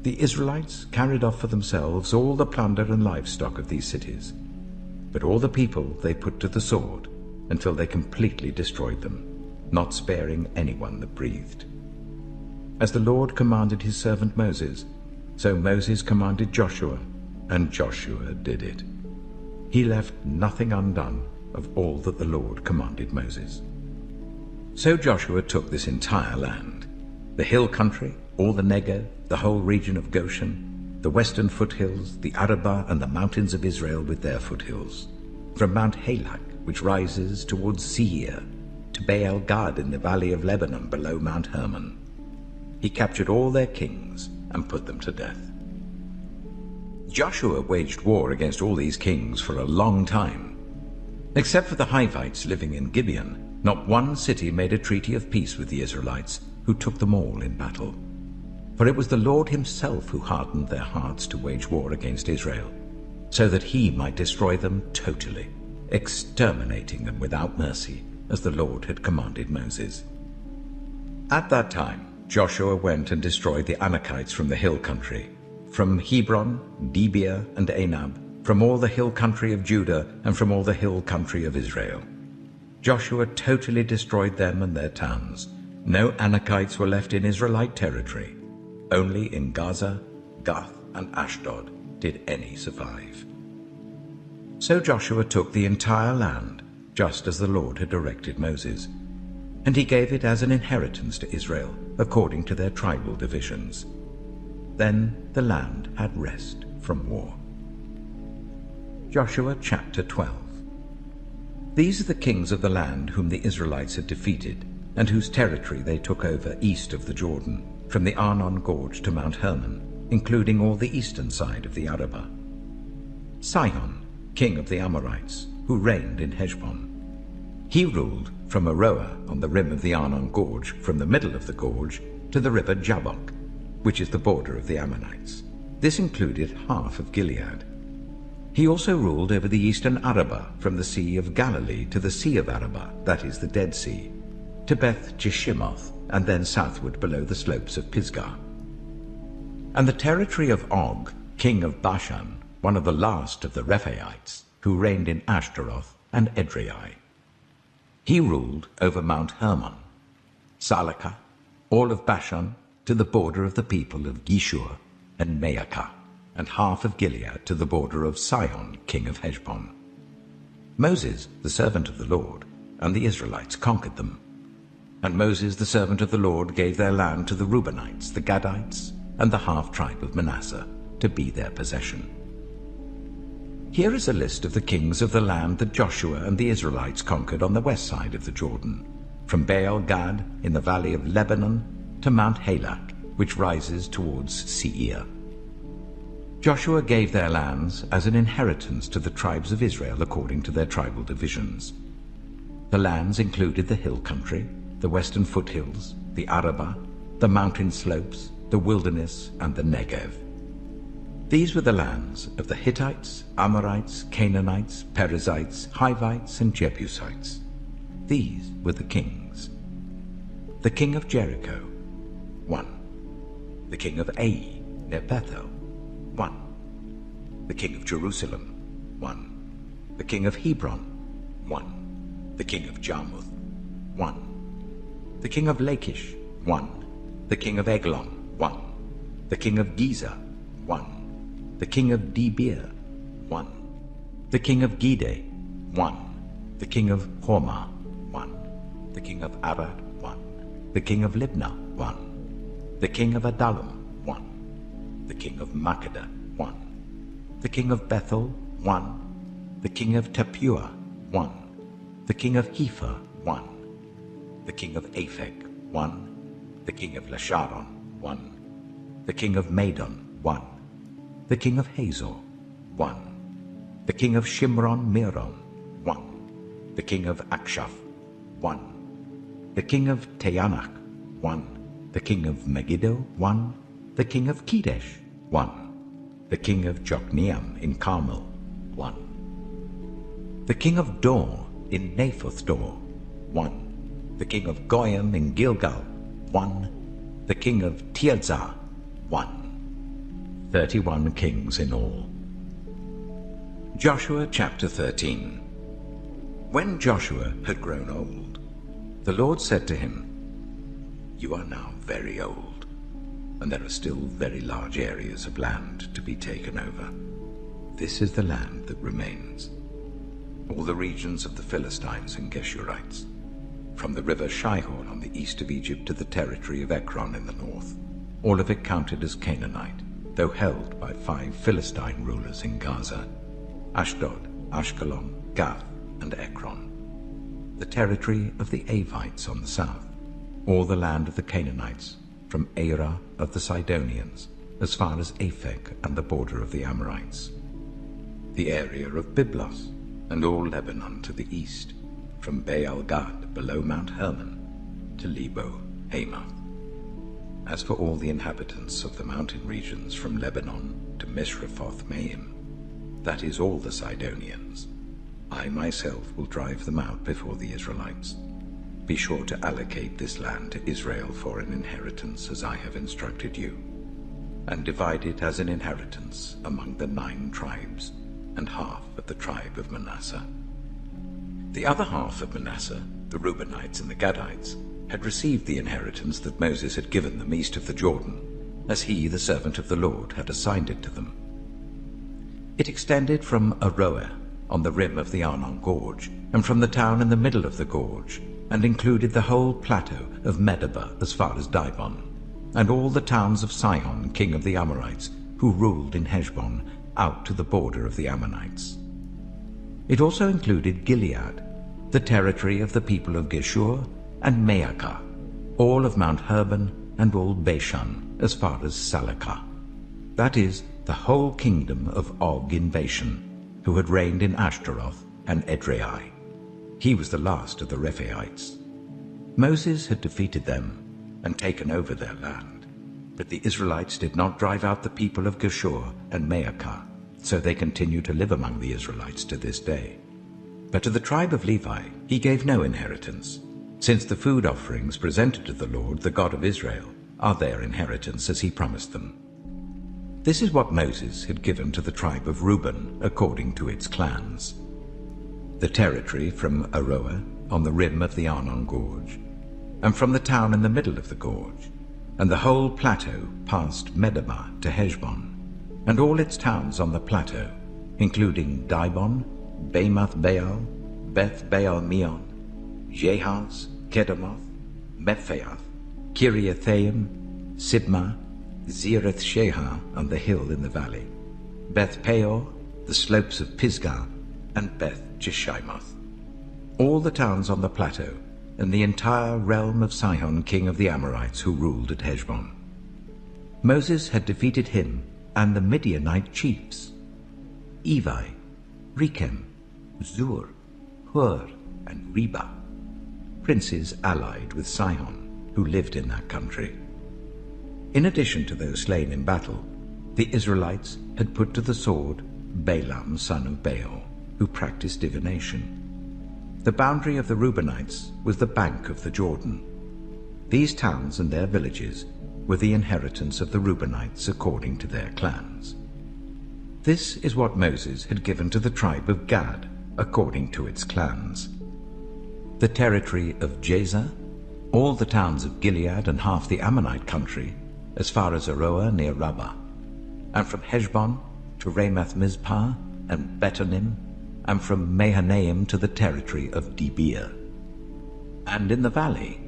The Israelites carried off for themselves all the plunder and livestock of these cities, but all the people they put to the sword until they completely destroyed them, not sparing anyone that breathed. As the Lord commanded his servant Moses, so Moses commanded Joshua, and Joshua did it. He left nothing undone of all that the Lord commanded Moses. So Joshua took this entire land, the hill country, all the Negev, the whole region of Goshen, the western foothills, the Arabah, and the mountains of Israel with their foothills, from Mount Halak, which rises towards Seir, to Baal Gad in the valley of Lebanon below Mount Hermon. He captured all their kings and put them to death. Joshua waged war against all these kings for a long time. Except for the Hivites living in Gibeon, not one city made a treaty of peace with the Israelites, who took them all in battle. For it was the Lord himself who hardened their hearts to wage war against Israel, so that he might destroy them totally, exterminating them without mercy, as the Lord had commanded Moses. At that time Joshua went and destroyed the Anakites from the hill country, from Hebron, Debir, and Anab, from all the hill country of Judah, and from all the hill country of Israel. Joshua totally destroyed them and their towns, No Anakites were left in Israelite territory. Only in Gaza, Gath, and Ashdod did any survive. So Joshua took the entire land, just as the Lord had directed Moses, and he gave it as an inheritance to Israel, according to their tribal divisions. Then the land had rest from war. Joshua chapter 12. These are the kings of the land whom the Israelites had defeated, and whose territory they took over east of the Jordan, from the Arnon Gorge to Mount Hermon, including all the eastern side of the Arabah. Sihon, king of the Amorites, who reigned in Heshbon. He ruled from Aroer on the rim of the Arnon Gorge, from the middle of the gorge to the river Jabbok, which is the border of the Ammonites. This included half of Gilead. He also ruled over the eastern Arabah, from the Sea of Galilee to the Sea of Arabah, that is the Dead Sea, to Beth Jeshimoth, and then southward below the slopes of Pisgah. And the territory of Og, king of Bashan, one of the last of the Rephaites, who reigned in Ashtaroth and Edrei. He ruled over Mount Hermon, Salakah, all of Bashan, to the border of the people of Geshur and Maacah, and half of Gilead to the border of Sihon, king of Heshbon. Moses, the servant of the Lord, and the Israelites conquered them. And Moses, the servant of the Lord, gave their land to the Reubenites, the Gadites, and the half-tribe of Manasseh, to be their possession. Here is a list of the kings of the land that Joshua and the Israelites conquered on the west side of the Jordan, from Baal-Gad in the valley of Lebanon to Mount Halak, which rises towards Seir. Joshua gave their lands as an inheritance to the tribes of Israel according to their tribal divisions. The lands included the hill country, the western foothills, the Arabah, the mountain slopes, the wilderness, and the Negev. These were the lands of the Hittites, Amorites, Canaanites, Perizzites, Hivites, and Jebusites. These were the kings. The king of Jericho, 1. The king of Ai, near Bethel, 1. The king of Jerusalem, 1. The king of Hebron, 1. The king of Jarmuth, 1. The king of Lachish, 1. The king of Eglon, 1. The king of Gezer, 1. The king of Debir, 1. The king of Gede, 1. The king of Hormah, 1. The king of Arad, 1. The king of Libnah, 1. The king of Adullam, 1. The king of Makkedah, 1. The king of Bethel, 1. The king of Tappuah, 1. The king of Hepher, 1. The king of Aphek, 1. The king of Lasharon, 1. The king of Madon, 1. The king of Hazor, 1. The king of Shimron-Meron, 1. The king of Akshaph, 1. The king of Teanach, 1. The king of Megiddo, 1. The king of Kedesh, 1. The king of Jokneam in Carmel, 1. The king of Dor in Naphoth-Dor, 1. The king of Goyim in Gilgal, 1. The king of Tirzah, 1. 31 kings in all. Joshua chapter 13. When Joshua had grown old, the Lord said to him, "You are now very old, and there are still very large areas of land to be taken over. This is the land that remains, all the regions of the Philistines and Geshurites, from the river Shihor on the east of Egypt to the territory of Ekron in the north, all of it counted as Canaanite, though held by 5 Philistine rulers in Gaza, Ashdod, Ashkelon, Gath, and Ekron. The territory of the Avites on the south, all the land of the Canaanites, from Arah of the Sidonians, as far as Aphek and the border of the Amorites. The area of Byblos, and all Lebanon to the east, from Baal-Gad below Mount Hermon to Lebo Hamath. As for all the inhabitants of the mountain regions from Lebanon to Misrephoth-Maim, that is all the Sidonians, I myself will drive them out before the Israelites. Be sure to allocate this land to Israel for an inheritance as I have instructed you, and divide it as an inheritance among the 9 tribes and half of the tribe of Manasseh. The other half of Manasseh, the Reubenites and the Gadites, had received the inheritance that Moses had given them east of the Jordan, as he, the servant of the Lord, had assigned it to them. It extended from Aroer, on the rim of the Arnon Gorge, and from the town in the middle of the gorge, and included the whole plateau of Medeba as far as Dibon, and all the towns of Sihon, king of the Amorites, who ruled in Heshbon, out to the border of the Ammonites. It also included Gilead, the territory of the people of Geshur, and Maacah, all of Mount Hermon, and all Bashan, as far as Salakah. That is, the whole kingdom of Og in Bashan, who had reigned in Ashtaroth and Edrei. He was the last of the Rephaites. Moses had defeated them and taken over their land, but the Israelites did not drive out the people of Geshur and Maacah, so they continue to live among the Israelites to this day. But to the tribe of Levi he gave no inheritance, since the food offerings presented to the Lord, the God of Israel, are their inheritance as he promised them. This is what Moses had given to the tribe of Reuben according to its clans: the territory from Aroer on the rim of the Arnon Gorge, and from the town in the middle of the gorge, and the whole plateau past Medeba to Heshbon, and all its towns on the plateau, including Dibon, Bamoth Baal, Beth Baal Meon, Jehaz, Kedemoth, Mephaath, Kiriathaim, Sibmah, Zereth Shehar on the hill in the valley, Beth Peor, the slopes of Pisgah, and Beth Jeshimoth, all the towns on the plateau, and the entire realm of Sihon king of the Amorites who ruled at Heshbon. Moses had defeated him and the Midianite chiefs, Evi, Rechem, Zur, Hur, and Reba, princes allied with Sihon, who lived in that country. In addition to those slain in battle, the Israelites had put to the sword Balaam son of Beor, who practiced divination. The boundary of the Reubenites was the bank of the Jordan. These towns and their villages were the inheritance of the Reubenites according to their clans. This is what Moses had given to the tribe of Gad according to its clans: the territory of Jazer, all the towns of Gilead and half the Ammonite country, as far as Aroer near Rabbah, and from Heshbon to Ramath Mizpah and Betonim, and from Mahanaim to the territory of Debir. And in the valley,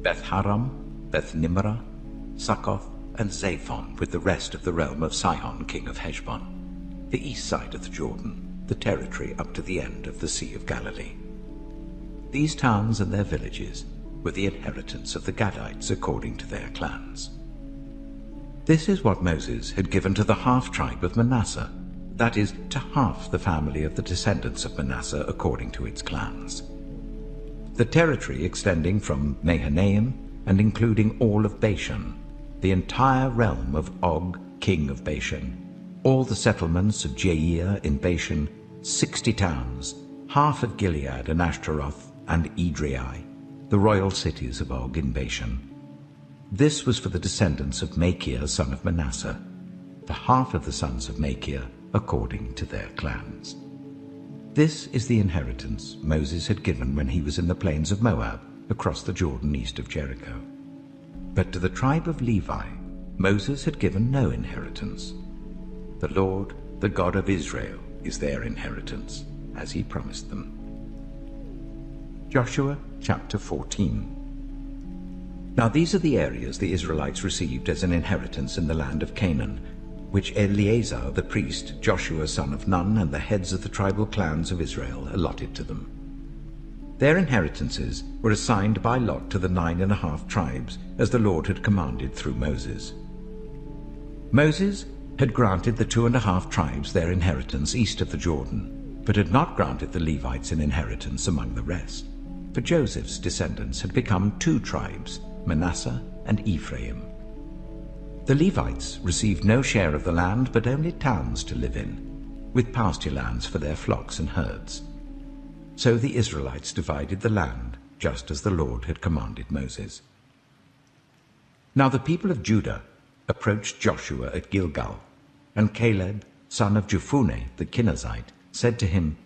Beth Haram, Beth Nimrah, Succoth, and Zaphon, with the rest of the realm of Sihon king of Heshbon, the east side of the Jordan, the territory up to the end of the Sea of Galilee. These towns and their villages were the inheritance of the Gadites according to their clans. This is what Moses had given to the half-tribe of Manasseh, that is, to half the family of the descendants of Manasseh according to its clans. The territory extending from Mahanaim and including all of Bashan, the entire realm of Og, king of Bashan, all the settlements of Jair in Bashan, 60 towns, half of Gilead and Ashtaroth and Edrei, the royal cities of Og in Bashan. This was for the descendants of Machir son of Manasseh, the half of the sons of Machir according to their clans. This is the inheritance Moses had given when he was in the plains of Moab, across the Jordan east of Jericho. But to the tribe of Levi, Moses had given no inheritance. The Lord, the God of Israel, is their inheritance, as he promised them. Joshua chapter 14. Now these are the areas the Israelites received as an inheritance in the land of Canaan, which Eleazar the priest, Joshua son of Nun, and the heads of the tribal clans of Israel allotted to them. Their inheritances were assigned by lot to the 9½ tribes, as the Lord had commanded through Moses. Moses had granted the 2½ tribes their inheritance east of the Jordan, but had not granted the Levites an inheritance among the rest, for Joseph's descendants had become 2 tribes, Manasseh and Ephraim. The Levites received no share of the land, but only towns to live in, with pasture lands for their flocks and herds. So the Israelites divided the land, just as the Lord had commanded Moses. Now the people of Judah approached Joshua at Gilgal, and Caleb, son of Jephunneh the Kenizzite, said to him,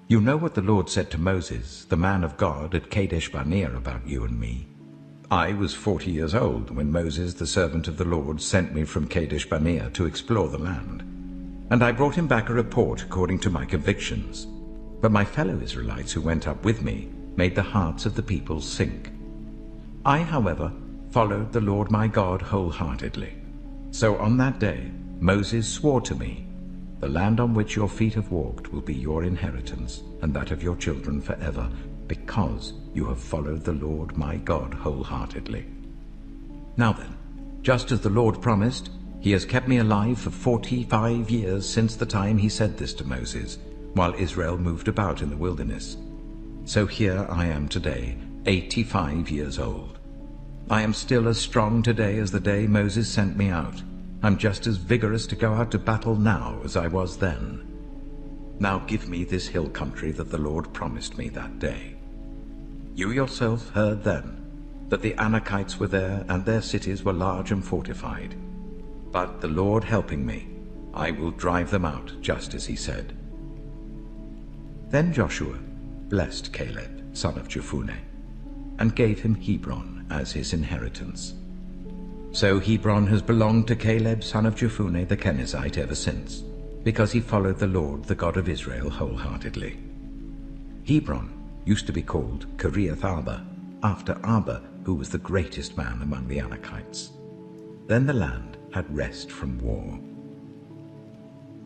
"You know what the Lord said to Moses, the man of God, at Kadesh Barnea about you and me. I was 40 years old when Moses, the servant of the Lord, sent me from Kadesh Barnea to explore the land. And I brought him back a report according to my convictions. But my fellow Israelites who went up with me made the hearts of the people sink. I, however, followed the Lord my God wholeheartedly. So on that day Moses swore to me, "The land on which your feet have walked will be your inheritance, and that of your children forever, because you have followed the Lord my God wholeheartedly." Now then, just as the Lord promised, he has kept me alive for 45 years since the time he said this to Moses, while Israel moved about in the wilderness. So here I am today, 85 years old. I am still as strong today as the day Moses sent me out. I'm just as vigorous to go out to battle now as I was then. Now give me this hill country that the Lord promised me that day. You yourself heard then that the Anakites were there, and their cities were large and fortified. But the Lord helping me, I will drive them out, just as he said. Then Joshua blessed Caleb, son of Jephunneh, and gave him Hebron as his inheritance. So Hebron has belonged to Caleb, son of Jephunneh the Kenizzite, ever since, because he followed the Lord, the God of Israel, wholeheartedly. Hebron used to be called Kiriath Arba, after Arba, who was the greatest man among the Anakites. Then the land had rest from war.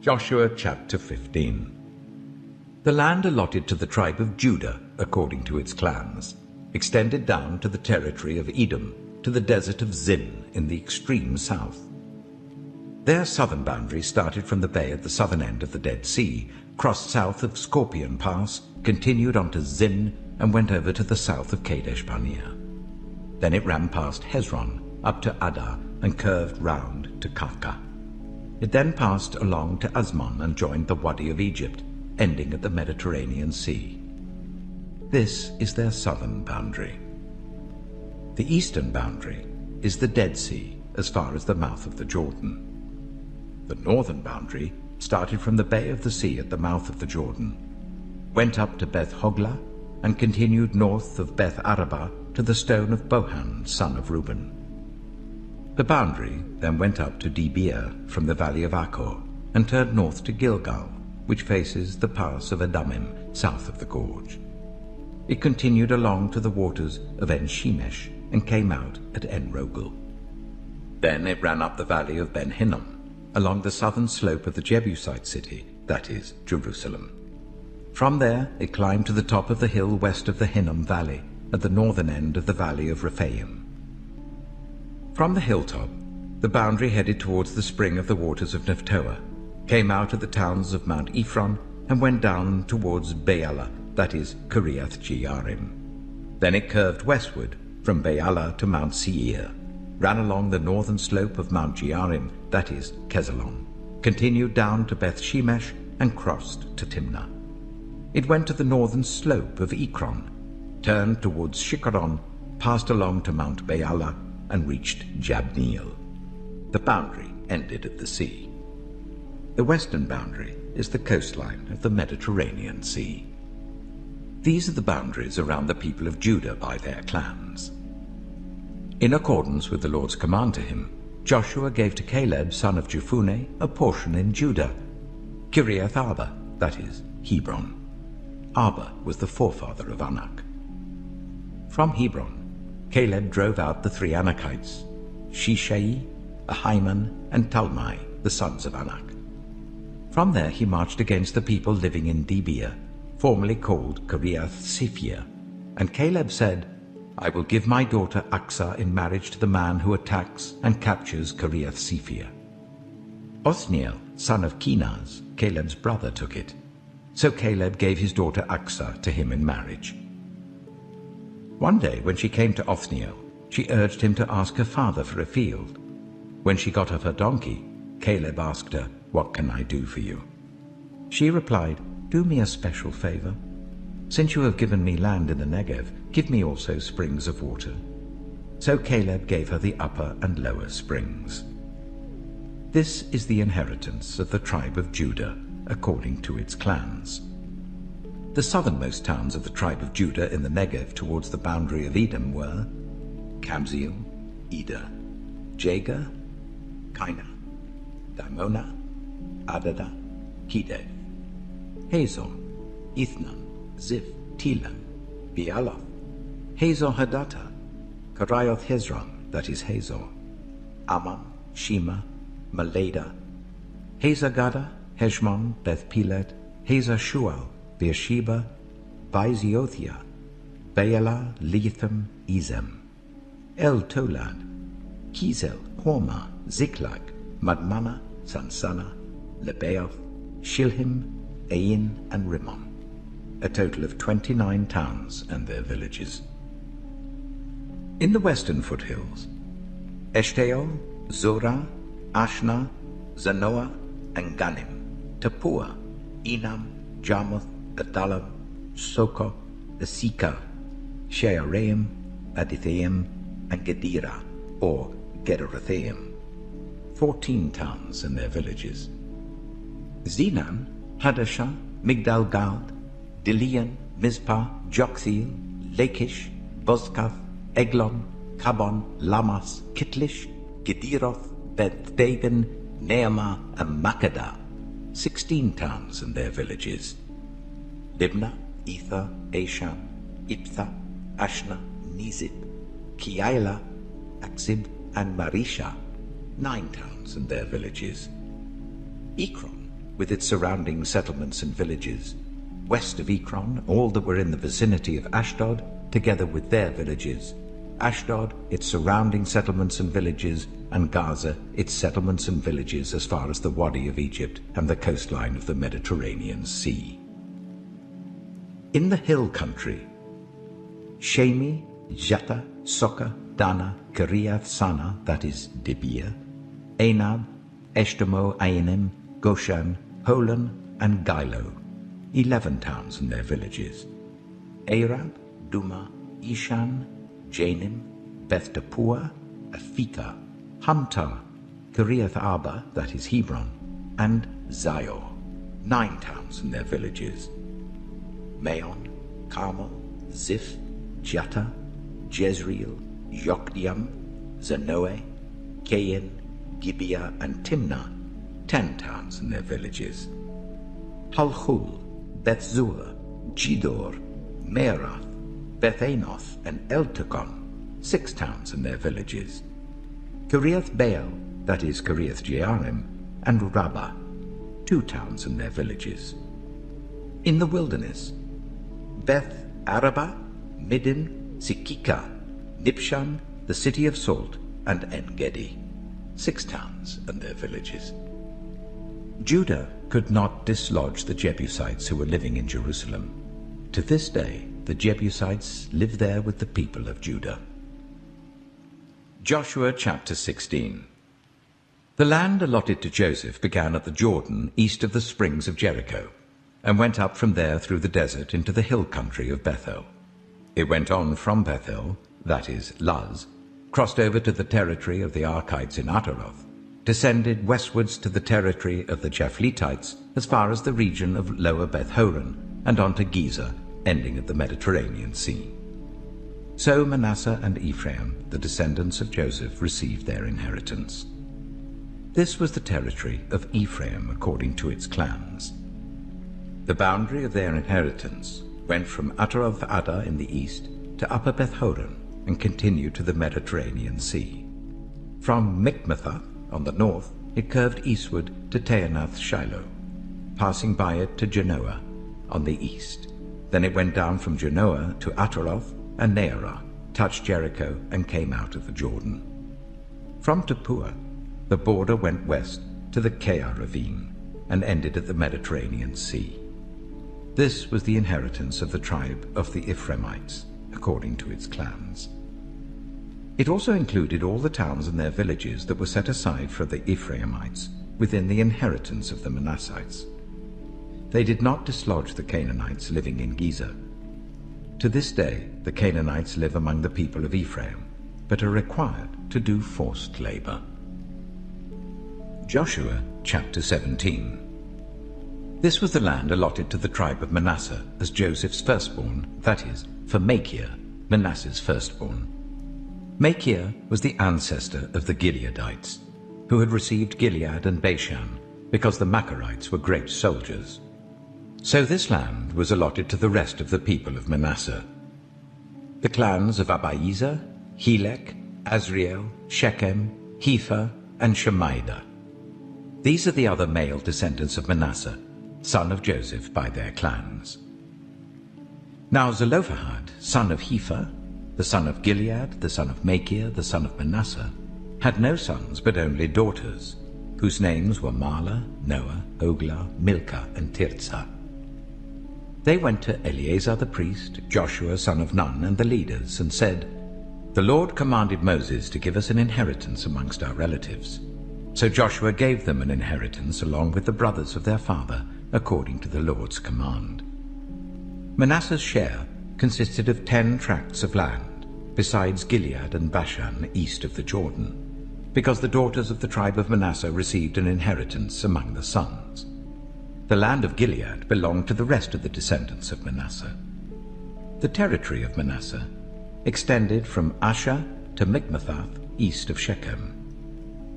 Joshua chapter 15. The land allotted to the tribe of Judah, according to its clans, extended down to the territory of Edom, to the desert of Zin in the extreme south. Their southern boundary started from the bay at the southern end of the Dead Sea, crossed south of Scorpion Pass, continued on to Zin, and went over to the south of Kadesh Barnea. Then it ran past Hezron, up to Adar, and curved round to Kafka. It then passed along to Azmon and joined the Wadi of Egypt, ending at the Mediterranean Sea. This is their southern boundary. The eastern boundary is the Dead Sea, as far as the mouth of the Jordan. The northern boundary started from the Bay of the Sea at the mouth of the Jordan, went up to Beth Hoglah, and continued north of Beth Arabah to the stone of Bohan, son of Reuben. The boundary then went up to Debir from the valley of Achor, and turned north to Gilgal, which faces the pass of Adamim, south of the gorge. It continued along to the waters of En-Shemesh, and came out at En-Rogel. Then it ran up the valley of Ben-Hinnom, along the southern slope of the Jebusite city, that is, Jerusalem. From there it climbed to the top of the hill west of the Hinnom Valley, at the northern end of the valley of Rephaim. From the hilltop, the boundary headed towards the spring of the waters of Nephtoah, came out of the towns of Mount Ephron, and went down towards Baalah, that is, Kiriath Jearim. Then it curved westward from Baalah to Mount Seir, ran along the northern slope of Mount Jearim, that is, Kesalon, continued down to Beth Shemesh, and crossed to Timnah. It went to the northern slope of Ekron, turned towards Shikkeron, passed along to Mount Baalah, and reached Jabneel. The boundary ended at the sea. The western boundary is the coastline of the Mediterranean Sea. These are the boundaries around the people of Judah by their clans. In accordance with the Lord's command to him, Joshua gave to Caleb, son of Jephunneh, a portion in Judah, Kiriath Arba, that is, Hebron. Arba was the forefather of Anak. From Hebron, Caleb drove out the 3 Anakites, Shishai, Ahiman, and Talmai, the sons of Anak. From there he marched against the people living in Debir, formerly called Kiriath Sephir, and Caleb said, "I will give my daughter Aksah in marriage to the man who attacks and captures Kiriath Sephir." Othniel, son of Kenaz, Caleb's brother, took it. So Caleb gave his daughter Aksah to him in marriage. One day when she came to Othniel, she urged him to ask her father for a field. When she got off her donkey, Caleb asked her, "What can I do for you?" She replied, "Do me a special favor. Since you have given me land in the Negev, give me also springs of water." So Caleb gave her the upper and lower springs. This is the inheritance of the tribe of Judah, according to its clans. The southernmost towns of the tribe of Judah in the Negev towards the boundary of Edom were Kabzeel, Eder, Jager, Kaina, Dimona, Adada, Kedesh, Hazor, Ithnan, Ziph, Telam, Bealoth, Hazor Hadattah, Karioth Hezron, that is Hazor, Ammon, Shema, Malada, Hazar-Gada, Heshmon, Beth-Pelet, Hazar-Shual, Beersheba, Baiziothia, Baalah, Letham, Ezem, El-Tolad, Kizel, Hormah, Ziklag, Madmannah, Sansannah, Lebaoth, Shilhim, Ain, and Rimmon, a total of 29 towns and their villages. In the western foothills, Eshtaol, Zorah, Ashna, Zanoah, and Ganim, Tapua, Enam, Jarmuth, Adullam, Sokoh, Asika, Shearaim, Adithaim, and Gedera, or Gederothaim, 14 towns and their villages. Zenan, Hadashah, Migdal-Gad, Dilian, Mizpah, Joktheel, Lachish, Bozkath, Eglon, Kabon, Lamas, Kitlish, Gederoth, Beth-Dagon, Neamah, and Makkedah, 16 towns and their villages. Libnah, Ether, Ashan, Iptha, Ashna, Nizib, Keilah, Aksib, and Marisha, 9 towns and their villages. Ekron, with its surrounding settlements and villages. West of Ekron, all that were in the vicinity of Ashdod, together with their villages. Ashdod, its surrounding settlements and villages, and Gaza, its settlements and villages as far as the Wadi of Egypt and the coastline of the Mediterranean Sea. In the hill country, Shemi, Jatta, Soka, Dana, Kiriath Sana, that is Dibir, Anab, Eshtemoh, Ainim, Goshan, Holon, and Gilo, 11 towns and their villages. Arab, Duma, Ishan, Janim, Beth Tapua, Aphekah, Hamtar, Kiriath Arba, that is Hebron, and Zior, 9 towns and their villages. Maon, Carmel, Ziph, Jatta, Jezreel, Yokdeam, Zanoah, Kain, Gibeah, and Timnah, 10 towns and their villages. Halchul, Beth-zur, Jidor, Meerath, Beth-Anoth, and Eltekon, 6 towns and their villages. Kiriath Baal, that is Kiriath Jearim, and Rabbah, 2 towns and their villages. In the wilderness, Beth Arabah, Middin, Sikika, Nibshan, the city of salt, and En-Gedi, 6 towns and their villages. Judah could not dislodge the Jebusites who were living in Jerusalem. To this day, the Jebusites live there with the people of Judah. Joshua chapter 16. The land allotted to Joseph began at the Jordan east of the springs of Jericho, and went up from there through the desert into the hill country of Bethel. It went on from Bethel, that is, Luz, crossed over to the territory of the Archites in Ataroth, descended westwards to the territory of the Japhletites as far as the region of Lower Beth-horon, and on to Gezer, ending at the Mediterranean Sea. So Manasseh and Ephraim, the descendants of Joseph, received their inheritance. This was the territory of Ephraim according to its clans. The boundary of their inheritance went from Ataroth-Addar in the east to Upper Beth-horon and continued to the Mediterranean Sea. From Mikmethath on the north, it curved eastward to Taanath-Shiloh, passing by it to Genoa on the east. Then it went down from Genoa to Ataroth and Nearah, touched Jericho, and came out of the Jordan. From Tapua, the border went west to the Keah ravine and ended at the Mediterranean Sea. This was the inheritance of the tribe of the Ephraimites, according to its clans. It also included all the towns and their villages that were set aside for the Ephraimites within the inheritance of the Manassites. They did not dislodge the Canaanites living in Gezer. To this day, the Canaanites live among the people of Ephraim, but are required to do forced labor. Joshua chapter 17. This was the land allotted to the tribe of Manasseh as Joseph's firstborn, that is, for Machir, Manasseh's firstborn. Machir was the ancestor of the Gileadites, who had received Gilead and Bashan because the Machirites were great soldiers. So this land was allotted to the rest of the people of Manasseh. The clans of Abiezer, Helek, Azriel, Shechem, Hepher, and Shemida. These are the other male descendants of Manasseh, son of Joseph by their clans. Now Zelophehad, son of Hepher, the son of Gilead, the son of Machir, the son of Manasseh, had no sons but only daughters, whose names were Mahlah, Noah, Hoglah, Milcah, and Tirzah. They went to Eleazar the priest, Joshua son of Nun, and the leaders, and said, "The Lord commanded Moses to give us an inheritance amongst our relatives." So Joshua gave them an inheritance along with the brothers of their father, according to the Lord's command. Manasseh's share consisted of 10 tracts of land, besides Gilead and Bashan east of the Jordan, because the daughters of the tribe of Manasseh received an inheritance among the sons. The land of Gilead belonged to the rest of the descendants of Manasseh. The territory of Manasseh extended from Asher to Michmethath east of Shechem.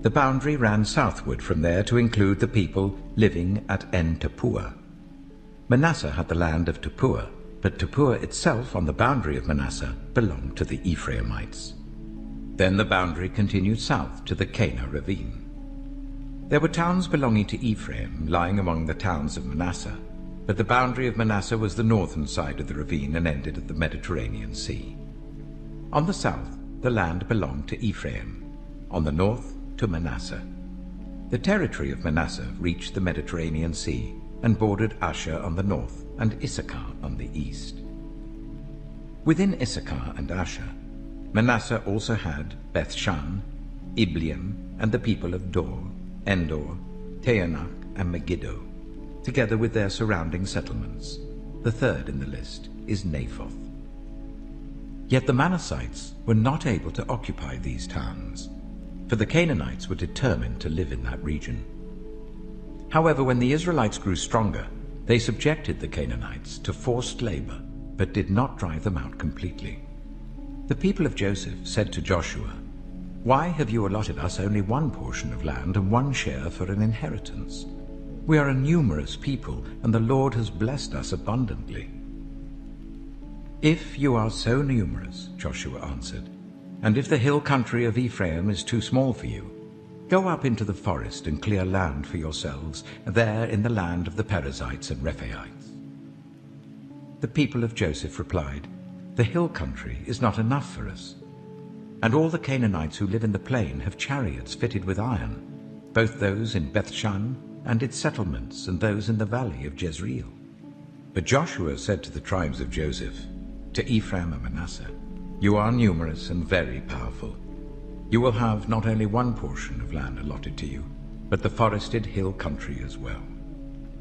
The boundary ran southward from there to include the people living at En-Tappuah. Manasseh had the land of Tappuah, but Tappuah itself on the boundary of Manasseh belonged to the Ephraimites. Then the boundary continued south to the Cana ravine. There were towns belonging to Ephraim lying among the towns of Manasseh, but the boundary of Manasseh was the northern side of the ravine and ended at the Mediterranean Sea. On the south, the land belonged to Ephraim, on the north to Manasseh. The territory of Manasseh reached the Mediterranean Sea and bordered Asher on the north and Issachar on the east. Within Issachar and Asher, Manasseh also had Bethshan, Ibleam, and the people of Dor, Endor, Taanach, and Megiddo, together with their surrounding settlements. The third in the list is Naphoth. Yet the Manassites were not able to occupy these towns, for the Canaanites were determined to live in that region. However, when the Israelites grew stronger, they subjected the Canaanites to forced labor, but did not drive them out completely. The people of Joseph said to Joshua, "Why have you allotted us only one portion of land and one share for an inheritance? We are a numerous people, and the Lord has blessed us abundantly." "If you are so numerous," Joshua answered, "and if the hill country of Ephraim is too small for you, go up into the forest and clear land for yourselves there in the land of the Perizzites and Rephaites." The people of Joseph replied, "The hill country is not enough for us, and all the Canaanites who live in the plain have chariots fitted with iron, both those in Bethshan and its settlements and those in the valley of Jezreel." But Joshua said to the tribes of Joseph, to Ephraim and Manasseh, "You are numerous and very powerful. You will have not only one portion of land allotted to you, but the forested hill country as well.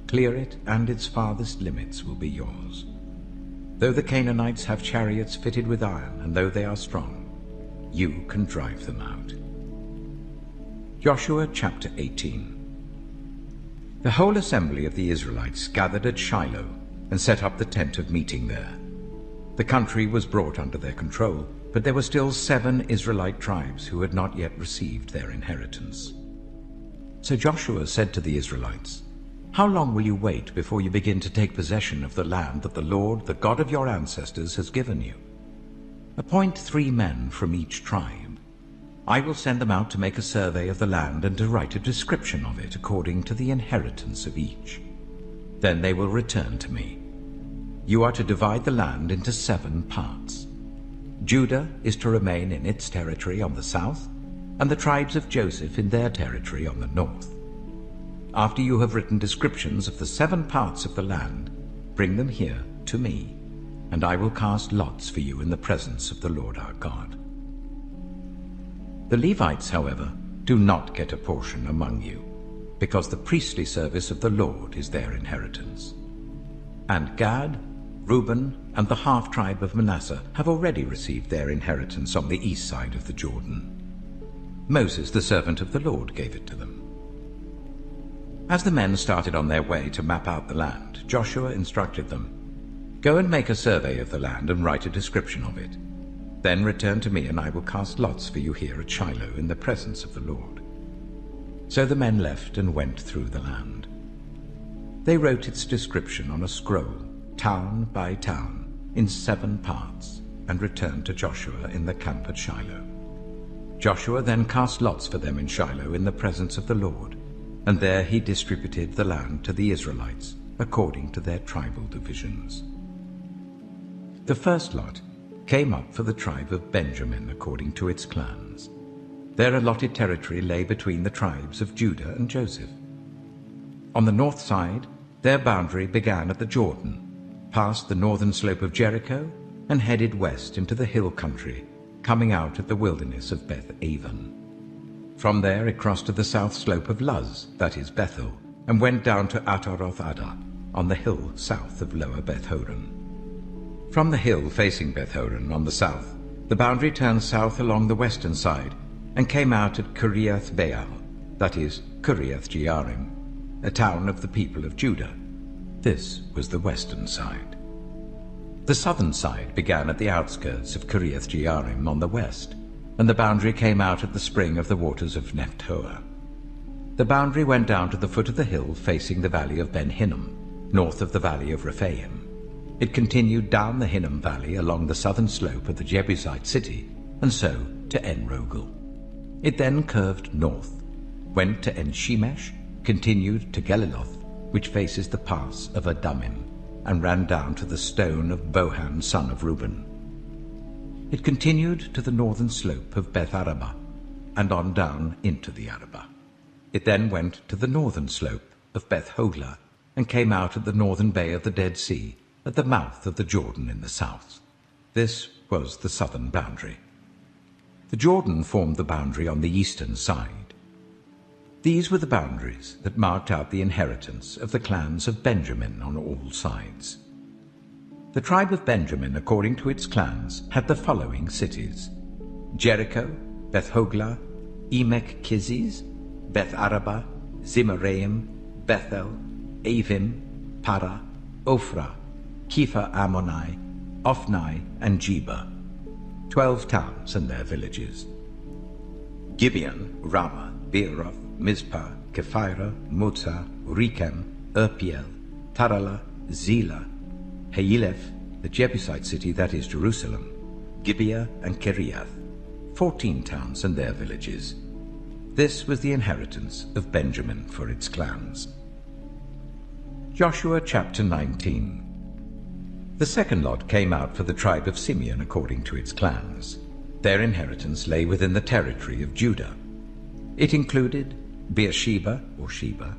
Clear it, and its farthest limits will be yours. Though the Canaanites have chariots fitted with iron, and though they are strong, you can drive them out." Joshua chapter 18. The whole assembly of the Israelites gathered at Shiloh and set up the tent of meeting there. The country was brought under their control, but there were still 7 Israelite tribes who had not yet received their inheritance. So Joshua said to the Israelites, "How long will you wait before you begin to take possession of the land that the Lord, the God of your ancestors, has given you? Appoint 3 men from each tribe. I will send them out to make a survey of the land and to write a description of it according to the inheritance of each. Then they will return to me. You are to divide the land into 7 parts. Judah is to remain in its territory on the south, and the tribes of Joseph in their territory on the north. After you have written descriptions of the 7 parts of the land, bring them here to me, and I will cast lots for you in the presence of the Lord our God. The Levites, however, do not get a portion among you, because the priestly service of the Lord is their inheritance. And Gad, Reuben, and the half-tribe of Manasseh have already received their inheritance on the east side of the Jordan. Moses, the servant of the Lord, gave it to them. As the men started on their way to map out the land, Joshua instructed them, "Go and make a survey of the land and write a description of it. Then return to me, and I will cast lots for you here at Shiloh in the presence of the Lord." So the men left and went through the land. They wrote its description on a scroll, town by town, in 7 parts, and returned to Joshua in the camp at Shiloh. Joshua then cast lots for them in Shiloh in the presence of the Lord, and there he distributed the land to the Israelites according to their tribal divisions. The first lot came up for the tribe of Benjamin according to its clans. Their allotted territory lay between the tribes of Judah and Joseph. On the north side, their boundary began at the Jordan, passed the northern slope of Jericho, and headed west into the hill country, coming out at the wilderness of Beth-aven. From there it crossed to the south slope of Luz, that is Bethel, and went down to Ataroth-Adah, on the hill south of Lower Beth-horon. From the hill facing Beth-horon on the south, the boundary turned south along the western side, and came out at Kiriath-Baal, that is Kiriath-Jearim, a town of the people of Judah. This was the western side. The southern side began at the outskirts of Kiriath-Jearim on the west, and the boundary came out at the spring of the waters of Nephtoah. The boundary went down to the foot of the hill facing the valley of Ben-Hinnom, north of the valley of Rephaim. It continued down the Hinnom valley along the southern slope of the Jebusite city, and so to En-Rogel. It then curved north, went to En-Shemesh, continued to Geliloth, which faces the pass of Adumim, and ran down to the stone of Bohan son of Reuben. It continued to the northern slope of Beth-Arabah, and on down into the Arabah. It then went to the northern slope of Beth-Hoglah, and came out at the northern bay of the Dead Sea, at the mouth of the Jordan in the south. This was the southern boundary. The Jordan formed the boundary on the eastern side. These were the boundaries that marked out the inheritance of the clans of Benjamin on all sides. The tribe of Benjamin, according to its clans, had the following cities: Jericho, Beth-Hoglah, Emek-Keziz, Beth-Arabah, Zimaraim, Bethel, Avim, Para, Ophrah, Kepha-Ammoni, Ophni, and Geba, 12 towns and their villages. Gibeon, Ramah, Beeroth, Mizpah, Kephirah, Mozah, Rechem, Urpiel, Tarala, Zelah, Haeleph, the Jebusite city, that is Jerusalem, Gibeah and Kiriath, 14 towns and their villages. This was the inheritance of Benjamin for its clans. Joshua chapter 19. The second lot came out for the tribe of Simeon according to its clans. Their inheritance lay within the territory of Judah. It included Beersheba, or Sheba,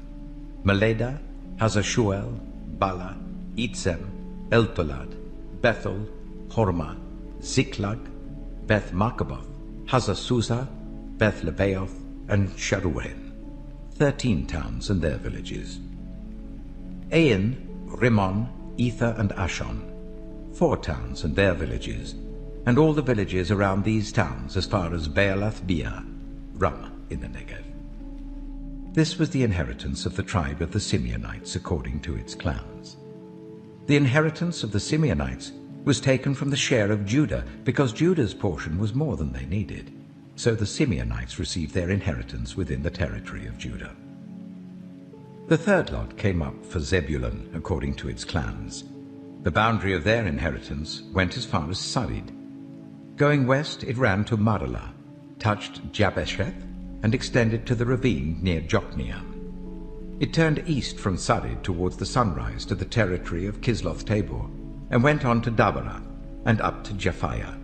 Meleda, Hazashuel, Bala, Itzem, Eltolad, Bethel, Hormah, Ziklag, Beth-Markaboth, Hazazuzah, Beth-Lebaoth, and Sharuhen, 13 towns and their villages. Ain, Rimmon, Ether, and Ashon, 4 towns and their villages, and all the villages around these towns as far as Baalath-Beer, Ramah in the Negev. This was the inheritance of the tribe of the Simeonites according to its clans. The inheritance of the Simeonites was taken from the share of Judah, because Judah's portion was more than they needed. So the Simeonites received their inheritance within the territory of Judah. The third lot came up for Zebulun according to its clans. The boundary of their inheritance went as far as Sarid. Going west, it ran to Maralah, touched Jabesheth, and extended to the ravine near Jokneam. It turned east from Sarid towards the sunrise to the territory of Kisloth-Tabor, and went on to Dabarah and up to Japhiah.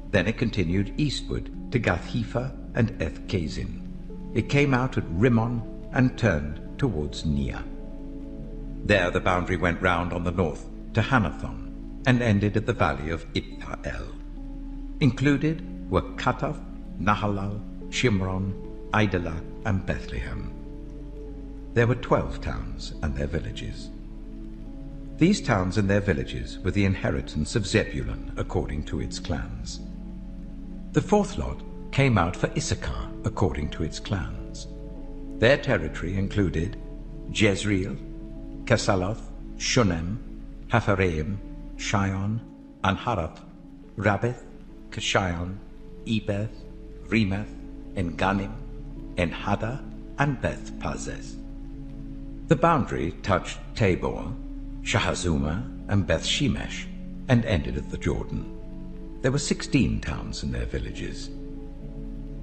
Then it continued eastward to Gath-Hepher and Eth-Kazin. It came out at Rimmon and turned towards Nia. There the boundary went round on the north to Hanathon and ended at the valley of Iptha-El. Included were Kataph, Nahalal, Shimron, Idalah, and Bethlehem. There were 12 towns and their villages. These towns and their villages were the inheritance of Zebulun according to its clans. The fourth lot came out for Issachar according to its clans. Their territory included Jezreel, Kesaloth, Shunem, Hapharaim, Shion, Anharath, Rabbith, Kishion, Ebeth, Remeth, En-Ganim, En-Haddah, and Beth-Pazez. The boundary touched Tabor, Shahazuma, and Beth-Shemesh, and ended at the Jordan. There were 16 towns and their villages.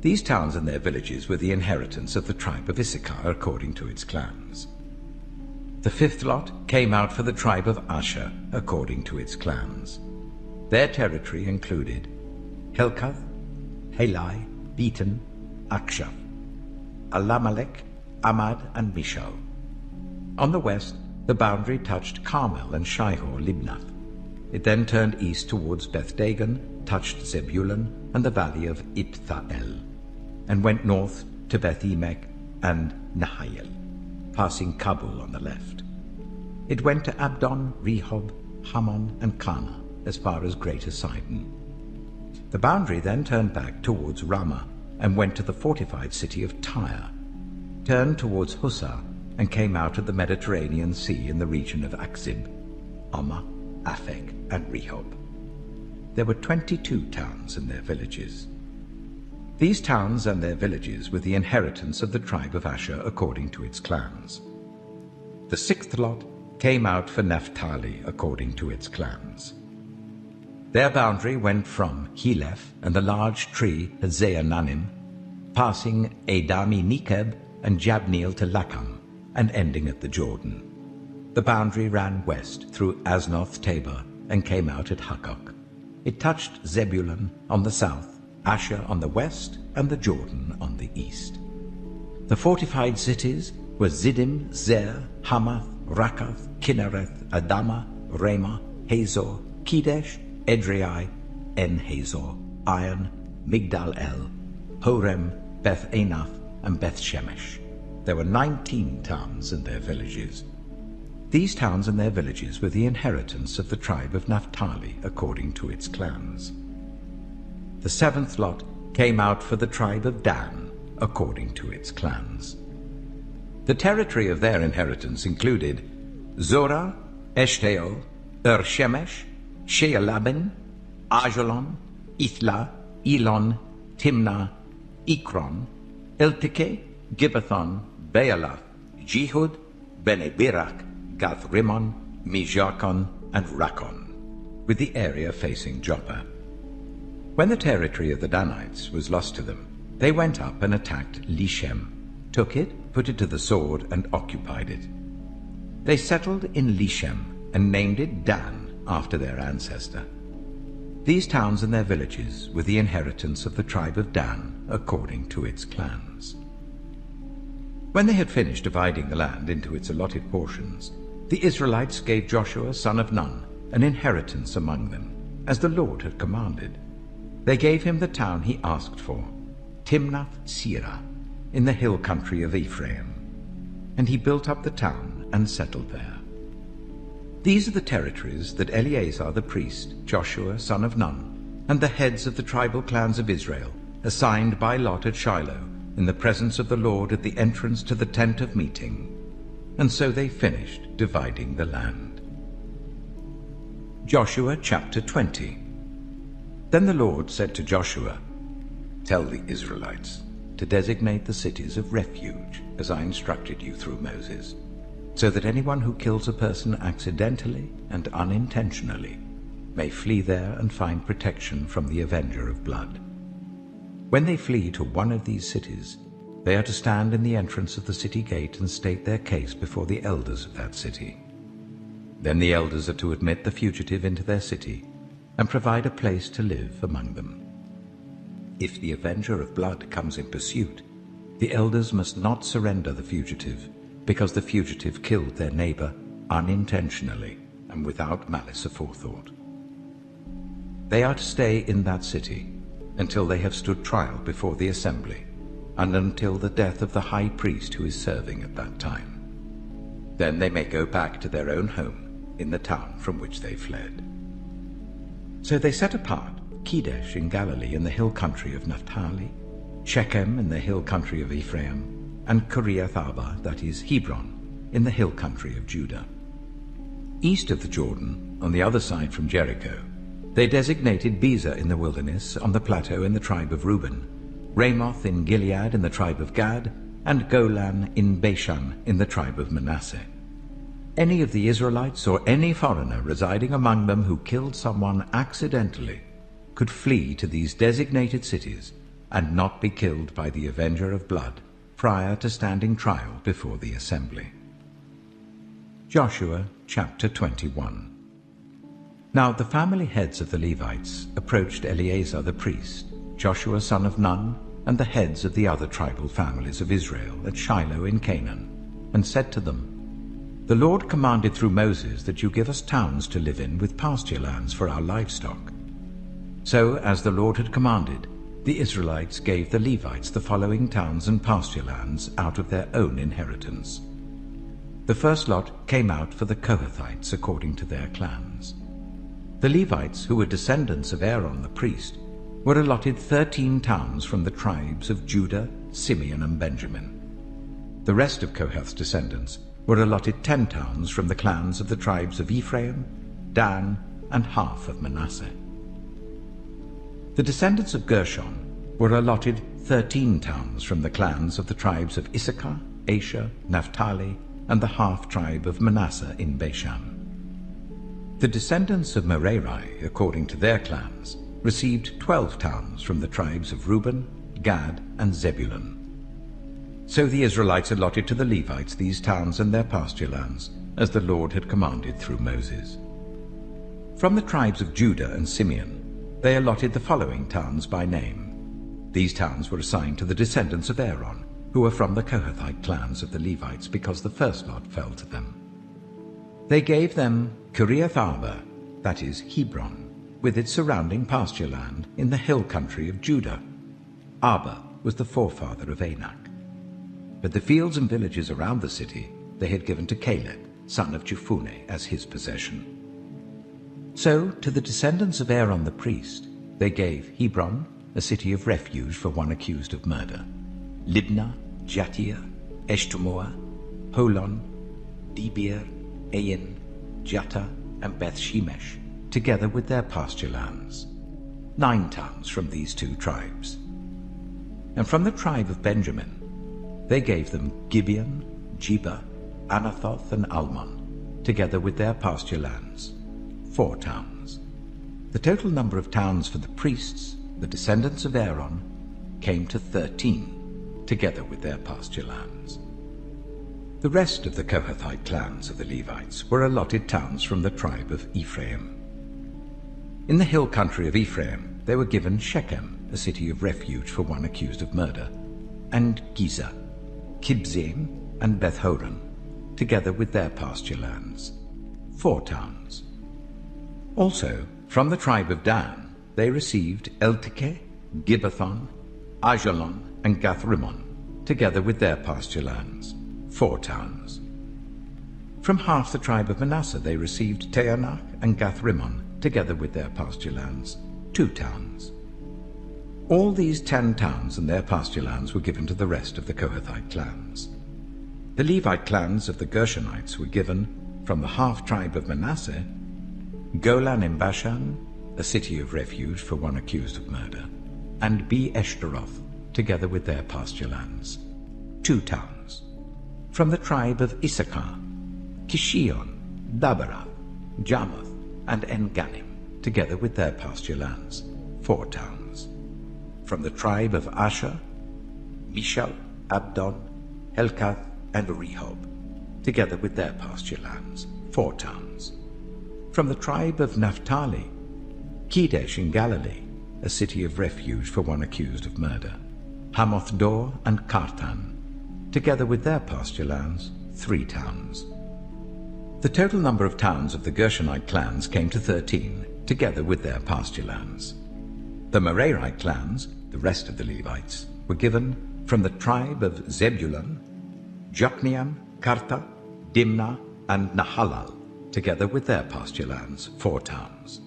These towns and their villages were the inheritance of the tribe of Issachar according to its clans. The fifth lot came out for the tribe of Asher according to its clans. Their territory included Helkath, Halai, Beaton, Akshaph, Alamelech, Amad, and Mishal. On the west, the boundary touched Carmel and Shihor-Libnath. It then turned east towards Beth-Dagon, touched Zebulun and the valley of Ipthael, and went north to Beth-Emek and Nahayel, passing Kabul on the left. It went to Abdon, Rehob, Hammon, and Kana, as far as Greater Sidon. The boundary then turned back towards Ramah and went to the fortified city of Tyre, turned towards Hussah, and came out of the Mediterranean Sea in the region of Akzib, Ammah, Aphek, and Rehob. There were 22 towns and their villages. These towns and their villages were the inheritance of the tribe of Asher according to its clans. The sixth lot came out for Naphtali according to its clans. Their boundary went from Heleph and the large tree Zeananim, passing Adami Nekeb and Jabneel to Lakam, and ending at the Jordan. The boundary ran west through Aznoth Tabor and came out at Hukkok. It touched Zebulun on the south, Asher on the west, and the Jordan on the east. The fortified cities were Ziddim, Zer, Hamath, Rakath, Kinnereth, Adama, Ramah, Hazor, Kedesh, Edrei, En-Hazor, Iron, Migdal-El, Horem, Beth-Anath, and Beth-Shemesh. There were 19 towns and their villages. These towns and their villages were the inheritance of the tribe of Naphtali according to its clans. The seventh lot came out for the tribe of Dan according to its clans. The territory of their inheritance included Zorah, Eshtaol, Shemesh, Shealabin, Ajalon, Ithla, Elon, Timnah, Ekron, Eltekeh, Gibbethon, Baalath, Jehud, Bene-Berak, Gath-Rimmon, Mijarkon, and Rakon, with the area facing Joppa. When the territory of the Danites was lost to them, they went up and attacked Lishem, took it, put it to the sword, and occupied it. They settled in Lishem and named it Dan after their ancestor. These towns and their villages were the inheritance of the tribe of Dan according to its clans. When they had finished dividing the land into its allotted portions, the Israelites gave Joshua son of Nun an inheritance among them, as the Lord had commanded. They gave him the town he asked for, Timnath-Serah, in the hill country of Ephraim, and he built up the town and settled there. These are the territories that Eleazar the priest, Joshua son of Nun, and the heads of the tribal clans of Israel assigned by lot at Shiloh, in the presence of the Lord at the entrance to the tent of meeting. And so they finished dividing the land. Joshua chapter 20. Then the Lord said to Joshua, "Tell the Israelites to designate the cities of refuge, as I instructed you through Moses, so that anyone who kills a person accidentally and unintentionally may flee there and find protection from the avenger of blood. When they flee to one of these cities, they are to stand in the entrance of the city gate and state their case before the elders of that city. Then the elders are to admit the fugitive into their city and provide a place to live among them. If the avenger of blood comes in pursuit, the elders must not surrender the fugitive, because the fugitive killed their neighbor unintentionally and without malice aforethought. They are to stay in that city until they have stood trial before the assembly, and until the death of the high priest who is serving at that time. Then they may go back to their own home in the town from which they fled." So they set apart Kedesh in Galilee in the hill country of Naphtali, Shechem in the hill country of Ephraim, and Kiriath Arba, that is Hebron, in the hill country of Judah. East of the Jordan, on the other side from Jericho, They designated Bezer in the wilderness on the plateau in the tribe of Reuben, Ramoth in Gilead in the tribe of Gad, and Golan in Bashan in the tribe of Manasseh. Any of the Israelites or any foreigner residing among them who killed someone accidentally could flee to these designated cities and not be killed by the avenger of blood prior to standing trial before the assembly. Joshua chapter 21. Now the family heads of the Levites approached Eleazar the priest, Joshua son of Nun, and the heads of the other tribal families of Israel at Shiloh in Canaan, and said to them, "The Lord commanded through Moses that you give us towns to live in with pasture lands for our livestock." So, as the Lord had commanded, the Israelites gave the Levites the following towns and pasture lands out of their own inheritance. The first lot came out for the Kohathites according to their clans. The Levites, who were descendants of Aaron the priest, were allotted 13 towns from the tribes of Judah, Simeon, and Benjamin. The rest of Kohath's descendants were allotted 10 towns from the clans of the tribes of Ephraim, Dan, and half of Manasseh. The descendants of Gershon were allotted 13 towns from the clans of the tribes of Issachar, Asher, Naphtali, and the half-tribe of Manasseh in Bashan. The descendants of Merari, according to their clans, received 12 towns from the tribes of Reuben, Gad, and Zebulun. So the Israelites allotted to the Levites these towns and their pasture lands, as the Lord had commanded through Moses. From the tribes of Judah and Simeon, they allotted the following towns by name. These towns were assigned to the descendants of Aaron, who were from the Kohathite clans of the Levites, because the first lot fell to them. They gave them Kiriath Arba, that is, Hebron, with its surrounding pasture land in the hill country of Judah. Arba was the forefather of Anak. But the fields and villages around the city they had given to Caleb, son of Jephunneh, as his possession. So to the descendants of Aaron the priest they gave Hebron, a city of refuge for one accused of murder, Libnah, Jattir, Eshtemoa, Holon, Debir, Ain, Jatta, and Beth Shemesh, together with their pasture lands. 9 towns from these 2 tribes. And from the tribe of Benjamin they gave them Gibeon, Jeba, Anathoth, and Almon, together with their pasture lands, 4 towns. The total number of towns for the priests, the descendants of Aaron, came to 13, together with their pasture lands. The rest of the Kohathite clans of the Levites were allotted towns from the tribe of Ephraim. In the hill country of Ephraim they were given Shechem, a city of refuge for one accused of murder, and Giza, Kibzaim, and Beth-horon, together with their pasture lands, 4 towns. Also, from the tribe of Dan, they received Eltekeh, Gibbethon, Ajalon, and Gathrimmon, together with their pasture lands, 4 towns. From half the tribe of Manasseh they received Taanach and Gathrimmon, together with their pasture lands, 2 towns. All these 10 towns and their pasture lands were given to the rest of the Kohathite clans. The Levite clans of the Gershonites were given, from the half-tribe of Manasseh, Golan in Bashan, a city of refuge for one accused of murder, and Be-eshtaroth, together with their pasture lands, 2 towns. From the tribe of Issachar, Kishion, Dabarath, Jarmuth, and En-ganim, together with their pasture lands, 4 towns. From the tribe of Asher, Mishal, Abdon, Helkath, and Rehob, together with their pasture lands, 4 towns. From the tribe of Naphtali, Kedesh in Galilee, a city of refuge for one accused of murder, Hamoth-dor and Kartan, together with their pasture lands, 3 towns. The total number of towns of the Gershonite clans came to 13, together with their pasture lands. The Merarite clans, the rest of the Levites, were given from the tribe of Zebulun, Jokneam, Karta, Dimnah, and Nahalal, together with their pasture lands, 4 towns.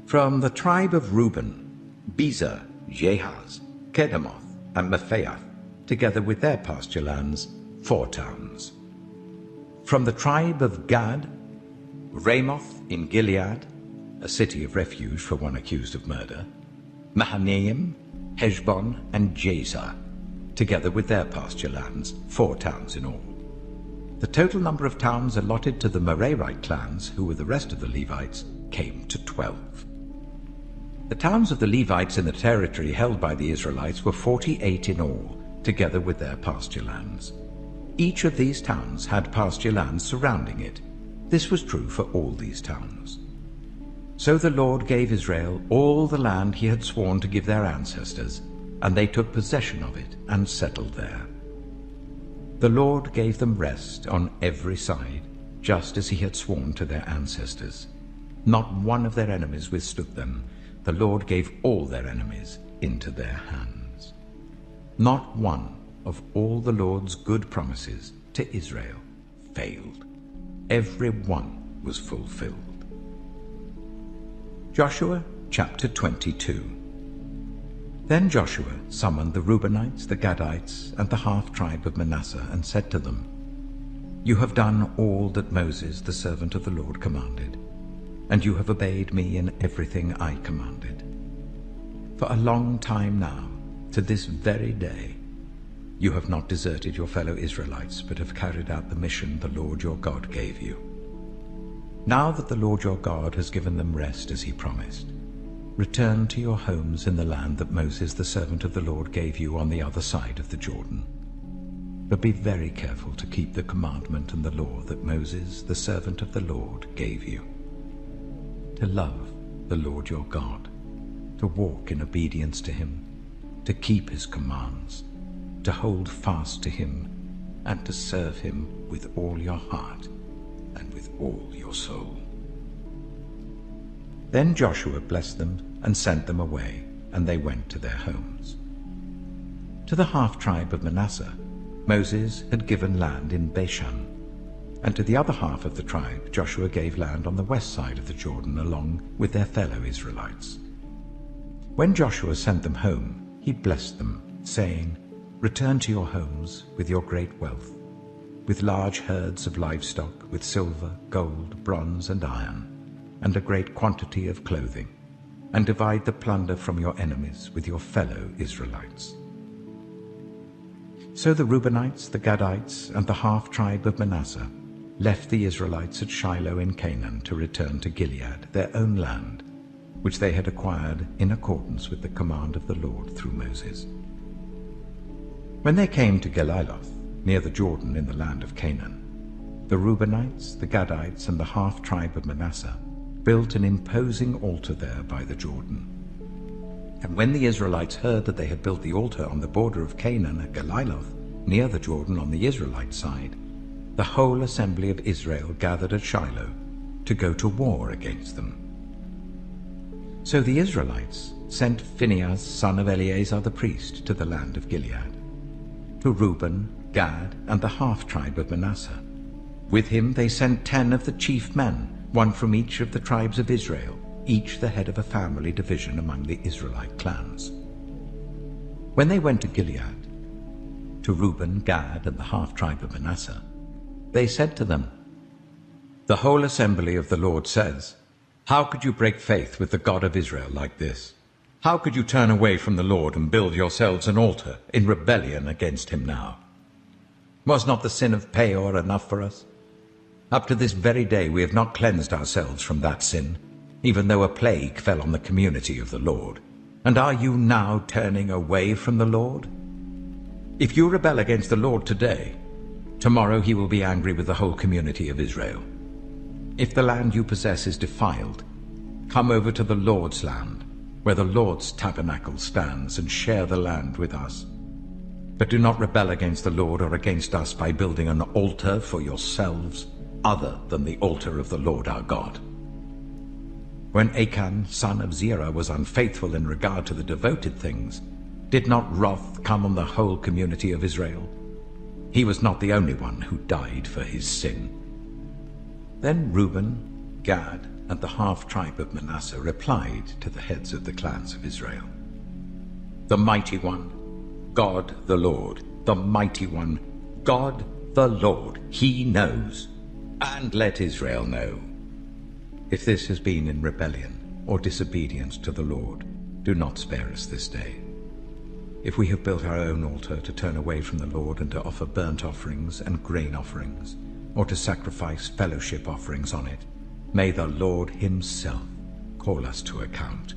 From the tribe of Reuben, Bezer, Jehaz, Kedemoth, and Mephaath, together with their pasture lands, 4 towns. From the tribe of Gad, Ramoth in Gilead, a city of refuge for one accused of murder, Mahanaim, Heshbon, and Jazer, together with their pasture lands, 4 towns in all. The total number of towns allotted to the Merarite clans, who were the rest of the Levites, came to 12. The towns of the Levites in the territory held by the Israelites were 48 in all, together with their pasture lands. Each of these towns had pasture lands surrounding it. This was true for all these towns. So the Lord gave Israel all the land he had sworn to give their ancestors, and they took possession of it and settled there. The Lord gave them rest on every side, just as he had sworn to their ancestors. Not one of their enemies withstood them. The Lord gave all their enemies into their hands. Not one of all the Lord's good promises to Israel failed. Every one was fulfilled. Joshua chapter 22. Then Joshua summoned the Reubenites, the Gadites, and the half-tribe of Manasseh, and said to them, "You have done all that Moses, the servant of the Lord, commanded, and you have obeyed me in everything I commanded. For a long time now, to this very day, you have not deserted your fellow Israelites, but have carried out the mission the Lord your God gave you. Now that the Lord your God has given them rest as he promised, return to your homes in the land that Moses, the servant of the Lord, gave you on the other side of the Jordan. But be very careful to keep the commandment and the law that Moses, the servant of the Lord, gave you. To love the Lord your God, to walk in obedience to him, to keep his commands, to hold fast to him, and to serve him with all your heart and with all your soul." Then Joshua blessed them and sent them away, and they went to their homes. To the half-tribe of Manasseh, Moses had given land in Bashan, and to the other half of the tribe Joshua gave land on the west side of the Jordan along with their fellow Israelites. When Joshua sent them home, he blessed them, saying, "Return to your homes with your great wealth, with large herds of livestock, with silver, gold, bronze, and iron, and a great quantity of clothing, and divide the plunder from your enemies with your fellow Israelites." So the Reubenites, the Gadites, and the half-tribe of Manasseh left the Israelites at Shiloh in Canaan to return to Gilead, their own land, which they had acquired in accordance with the command of the Lord through Moses. When they came to Geliloth, near the Jordan in the land of Canaan, the Reubenites, the Gadites, and the half-tribe of Manasseh built an imposing altar there by the Jordan. And when the Israelites heard that they had built the altar on the border of Canaan at Geliloth, near the Jordan on the Israelite side, the whole assembly of Israel gathered at Shiloh to go to war against them. So the Israelites sent Phinehas, son of Eleazar the priest, to the land of Gilead, to Reuben, Gad, and the half-tribe of Manasseh. With him they sent 10 of the chief men, one from each of the tribes of Israel, each the head of a family division among the Israelite clans. When they went to Gilead, to Reuben, Gad, and the half-tribe of Manasseh, they said to them, "The whole assembly of the Lord says, how could you break faith with the God of Israel like this? How could you turn away from the Lord and build yourselves an altar in rebellion against him now? Was not the sin of Peor enough for us? Up to this very day we have not cleansed ourselves from that sin, even though a plague fell on the community of the Lord. And are you now turning away from the Lord? If you rebel against the Lord today, tomorrow he will be angry with the whole community of Israel. If the land you possess is defiled, come over to the Lord's land, where the Lord's tabernacle stands, and share the land with us. But do not rebel against the Lord or against us by building an altar for yourselves, other than the altar of the Lord our God." When Achan, son of Zerah, was unfaithful in regard to the devoted things, did not wrath come on the whole community of Israel? He was not the only one who died for his sin. Then Reuben, Gad, and the half-tribe of Manasseh replied to the heads of the clans of Israel, "The mighty one, God the Lord, the mighty one, God the Lord, he knows, and let Israel know. If this has been in rebellion or disobedience to the Lord, do not spare us this day. If we have built our own altar to turn away from the Lord and to offer burnt offerings and grain offerings, or to sacrifice fellowship offerings on it, may the Lord himself call us to account.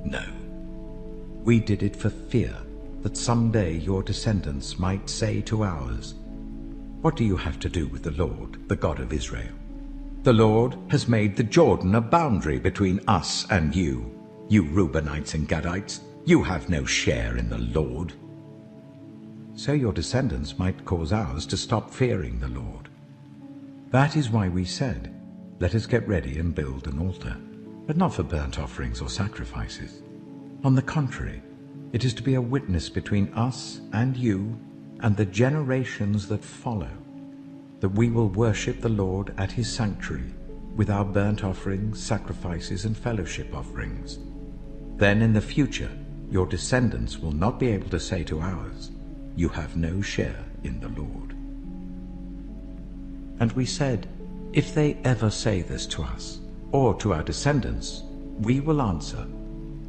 No, we did it for fear that someday your descendants might say to ours, "What do you have to do with the Lord, the God of Israel? The Lord has made the Jordan a boundary between us and you. You Reubenites and Gadites, you have no share in the Lord." So your descendants might cause ours to stop fearing the Lord. That is why we said, "Let us get ready and build an altar," but not for burnt offerings or sacrifices. On the contrary, it is to be a witness between us and you and the generations that follow, that we will worship the Lord at his sanctuary with our burnt offerings, sacrifices, and fellowship offerings. Then in the future, your descendants will not be able to say to ours, "You have no share in the Lord." And we said, if they ever say this to us, or to our descendants, we will answer,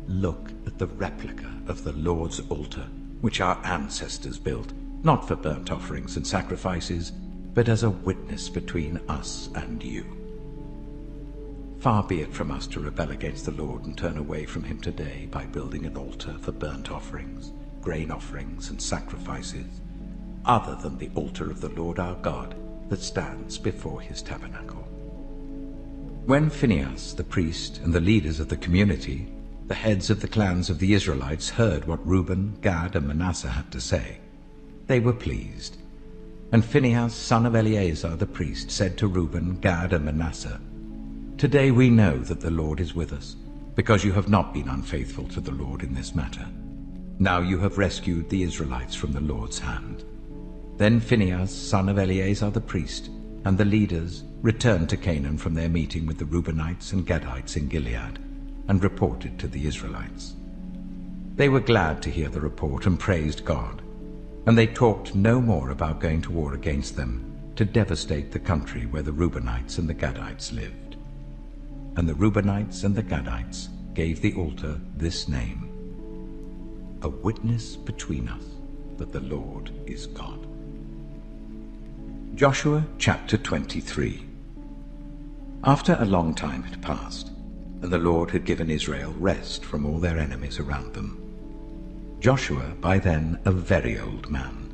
"Look at the replica of the Lord's altar, which our ancestors built, not for burnt offerings and sacrifices, but as a witness between us and you." Far be it from us to rebel against the Lord and turn away from him today by building an altar for burnt offerings, grain offerings, and sacrifices, other than the altar of the Lord our God that stands before his tabernacle. When Phinehas the priest and the leaders of the community, the heads of the clans of the Israelites, heard what Reuben, Gad, and Manasseh had to say, they were pleased. And Phinehas, son of Eleazar the priest, said to Reuben, Gad, and Manasseh, "Today we know that the Lord is with us, because you have not been unfaithful to the Lord in this matter. Now you have rescued the Israelites from the Lord's hand." Then Phinehas, son of Eleazar the priest, and the leaders returned to Canaan from their meeting with the Reubenites and Gadites in Gilead, and reported to the Israelites. They were glad to hear the report and praised God, and they talked no more about going to war against them to devastate the country where the Reubenites and the Gadites lived. And the Reubenites and the Gadites gave the altar this name: "A witness between us that the Lord is God." Joshua chapter 23. After a long time had passed, and the Lord had given Israel rest from all their enemies around them, Joshua, by then a very old man,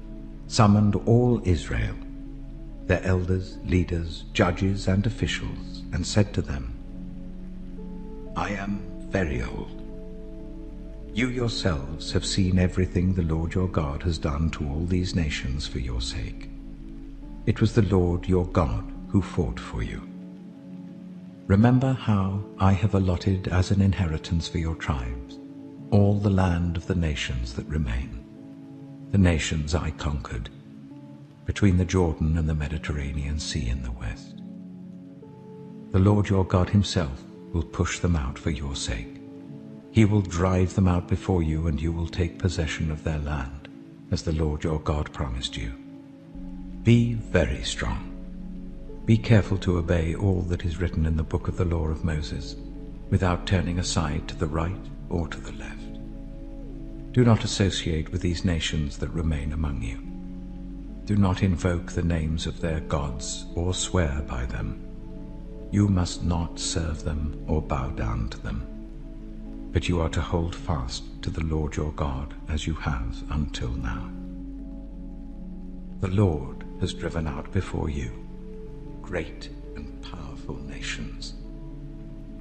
summoned all Israel, their elders, leaders, judges, and officials, and said to them, "I am very old. You yourselves have seen everything the Lord your God has done to all these nations for your sake. It was the Lord your God who fought for you. Remember how I have allotted as an inheritance for your tribes all the land of the nations that remain, the nations I conquered, between the Jordan and the Mediterranean Sea in the west. The Lord your God himself will push them out for your sake. He will drive them out before you, and you will take possession of their land, as the Lord your God promised you. Be very strong. Be careful to obey all that is written in the book of the law of Moses, without turning aside to the right or to the left. Do not associate with these nations that remain among you. Do not invoke the names of their gods or swear by them. You must not serve them or bow down to them, but you are to hold fast to the Lord your God as you have until now. The Lord has driven out before you great and powerful nations.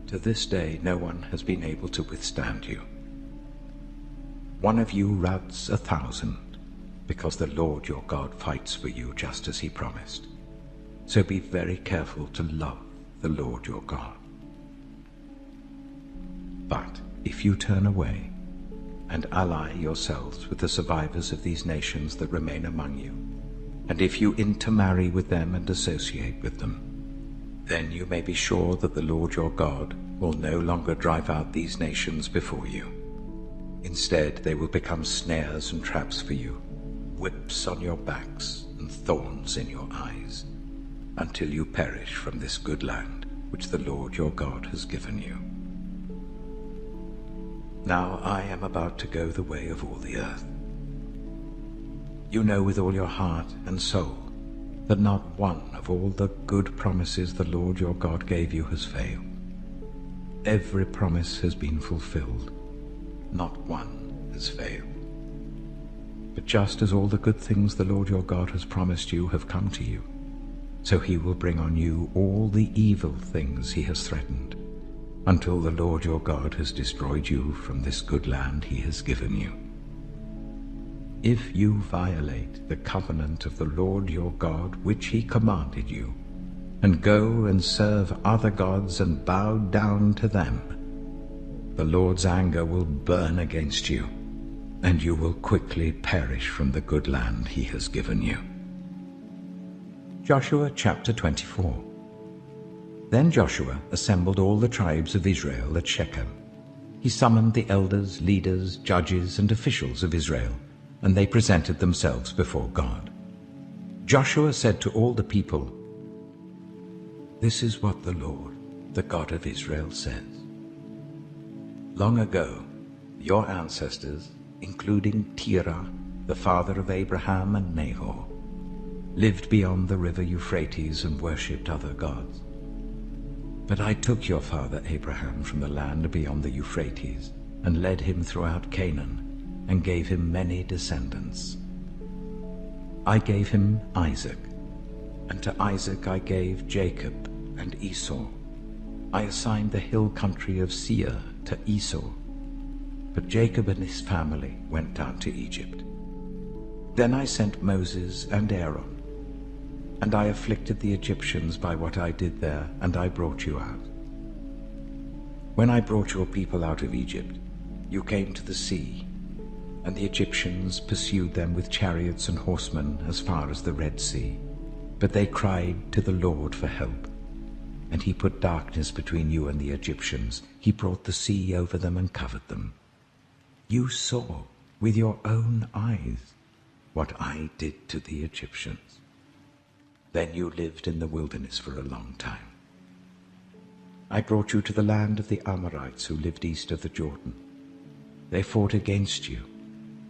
To this day no one has been able to withstand you. One of you routs 1,000, because the Lord your God fights for you just as he promised. So be very careful to love the Lord your God. But if you turn away and ally yourselves with the survivors of these nations that remain among you, and if you intermarry with them and associate with them, then you may be sure that the Lord your God will no longer drive out these nations before you. Instead, they will become snares and traps for you, whips on your backs and thorns in your eyes, until you perish from this good land which the Lord your God has given you. Now I am about to go the way of all the earth. You know with all your heart and soul that not one of all the good promises the Lord your God gave you has failed. Every promise has been fulfilled. Not one has failed. But just as all the good things the Lord your God has promised you have come to you, so he will bring on you all the evil things he has threatened, until the Lord your God has destroyed you from this good land he has given you. If you violate the covenant of the Lord your God which he commanded you, and go and serve other gods and bow down to them, the Lord's anger will burn against you, and you will quickly perish from the good land he has given you. Joshua chapter 24. Then Joshua assembled all the tribes of Israel at Shechem. He summoned the elders, leaders, judges, and officials of Israel, and they presented themselves before God. Joshua said to all the people, "This is what the Lord, the God of Israel, says. Long ago, your ancestors, including Terah, the father of Abraham and Nahor, lived beyond the river Euphrates and worshipped other gods. But I took your father Abraham from the land beyond the Euphrates and led him throughout Canaan and gave him many descendants. I gave him Isaac, and to Isaac I gave Jacob and Esau. I assigned the hill country of Seir to Esau, but Jacob and his family went down to Egypt. Then I sent Moses and Aaron, and I afflicted the Egyptians by what I did there, and I brought you out. When I brought your people out of Egypt, you came to the sea, and the Egyptians pursued them with chariots and horsemen as far as the Red Sea. But they cried to the Lord for help, and he put darkness between you and the Egyptians. He brought the sea over them and covered them. You saw with your own eyes what I did to the Egyptians. Then you lived in the wilderness for a long time. I brought you to the land of the Amorites who lived east of the Jordan. They fought against you,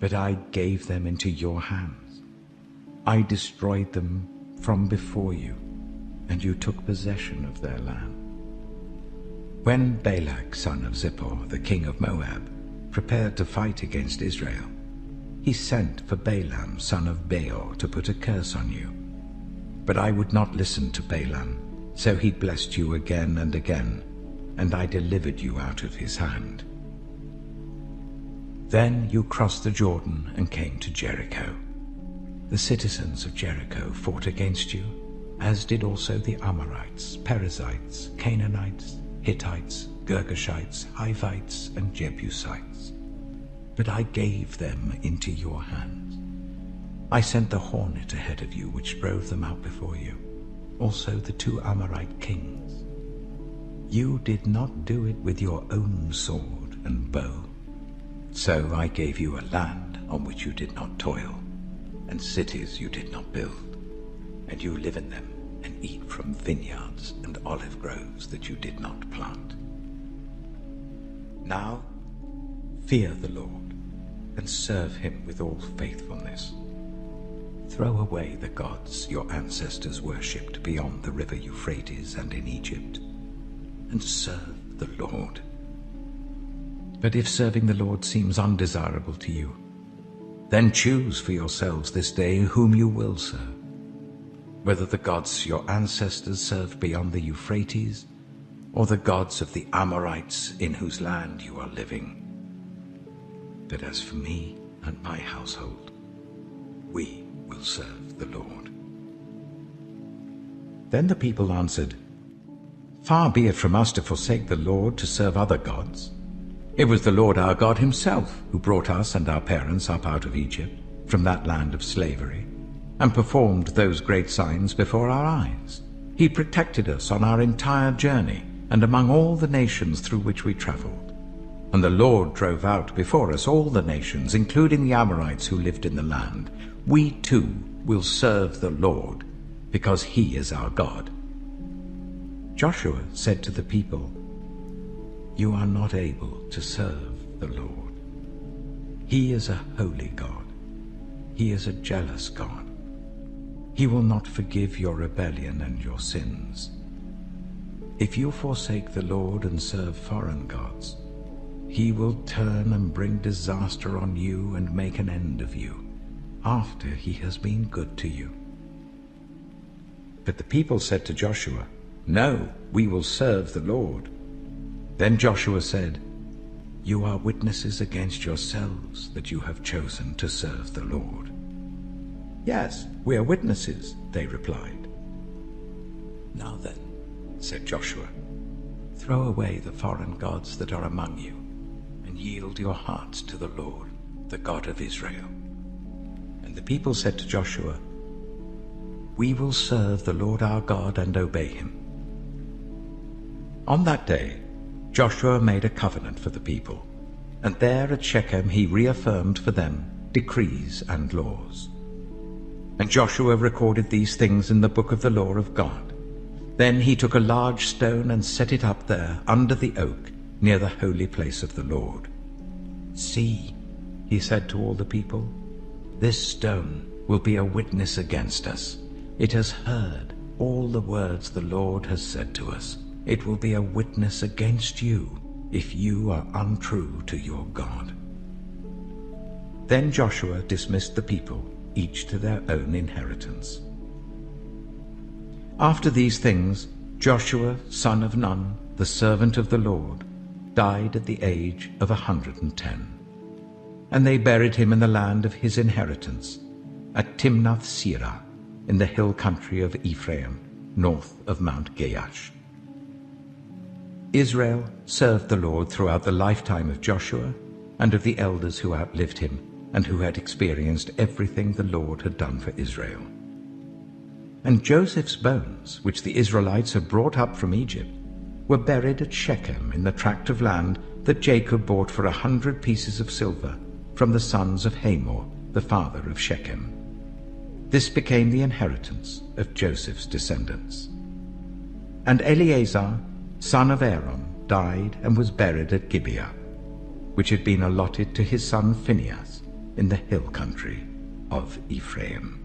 but I gave them into your hands. I destroyed them from before you, and you took possession of their land. When Balak, son of Zippor, the king of Moab, prepared to fight against Israel, he sent for Balaam, son of Beor, to put a curse on you. But I would not listen to Balaam, so he blessed you again and again, and I delivered you out of his hand. Then you crossed the Jordan and came to Jericho. The citizens of Jericho fought against you, as did also the Amorites, Perizzites, Canaanites, Hittites, Girgashites, Hivites, and Jebusites. But I gave them into your hands. I sent the hornet ahead of you, which drove them out before you, also the 2 Amorite kings. You did not do it with your own sword and bow. So I gave you a land on which you did not toil, and cities you did not build, and you live in them and eat from vineyards and olive groves that you did not plant. Now fear the Lord and serve him with all faithfulness. Throw away the gods your ancestors worshipped beyond the river Euphrates and in Egypt, and serve the Lord. But if serving the Lord seems undesirable to you, then choose for yourselves this day whom you will serve, whether the gods your ancestors served beyond the Euphrates, or the gods of the Amorites in whose land you are living. But as for me and my household, we will serve the Lord." Then the people answered, "Far be it from us to forsake the Lord to serve other gods. It was the Lord our God himself who brought us and our parents up out of Egypt, from that land of slavery, and performed those great signs before our eyes. He protected us on our entire journey and among all the nations through which we traveled. And the Lord drove out before us all the nations, including the Amorites who lived in the land. We too will serve the Lord, because he is our God." Joshua said to the people, "You are not able to serve the Lord. He is a holy God. He is a jealous God. He will not forgive your rebellion and your sins. If you forsake the Lord and serve foreign gods, He will turn and bring disaster on you and make an end of you, after He has been good to you." But the people said to Joshua, "No, we will serve the Lord." Then Joshua said, "You are witnesses against yourselves that you have chosen to serve the Lord." "Yes, we are witnesses," they replied. "Now then," said Joshua, "throw away the foreign gods that are among you, and yield your hearts to the Lord, the God of Israel." And the people said to Joshua, "We will serve the Lord our God and obey Him." On that day, Joshua made a covenant for the people, and there at Shechem he reaffirmed for them decrees and laws. And Joshua recorded these things in the book of the law of God. Then he took a large stone and set it up there under the oak near the holy place of the Lord. "See," he said to all the people, "this stone will be a witness against us. It has heard all the words the Lord has said to us. It will be a witness against you if you are untrue to your God." Then Joshua dismissed the people, each to their own inheritance. After these things, Joshua, son of Nun, the servant of the Lord, died at the age of 110. And they buried him in the land of his inheritance, at Timnath-Serah, in the hill country of Ephraim, north of Mount Gaash. Israel served the Lord throughout the lifetime of Joshua and of the elders who outlived him and who had experienced everything the Lord had done for Israel. And Joseph's bones, which the Israelites had brought up from Egypt, were buried at Shechem in the tract of land that Jacob bought for 100 pieces of silver from the sons of Hamor, the father of Shechem. This became the inheritance of Joseph's descendants. And Eleazar, son of Aaron, died and was buried at Gibeah, which had been allotted to his son Phinehas in the hill country of Ephraim.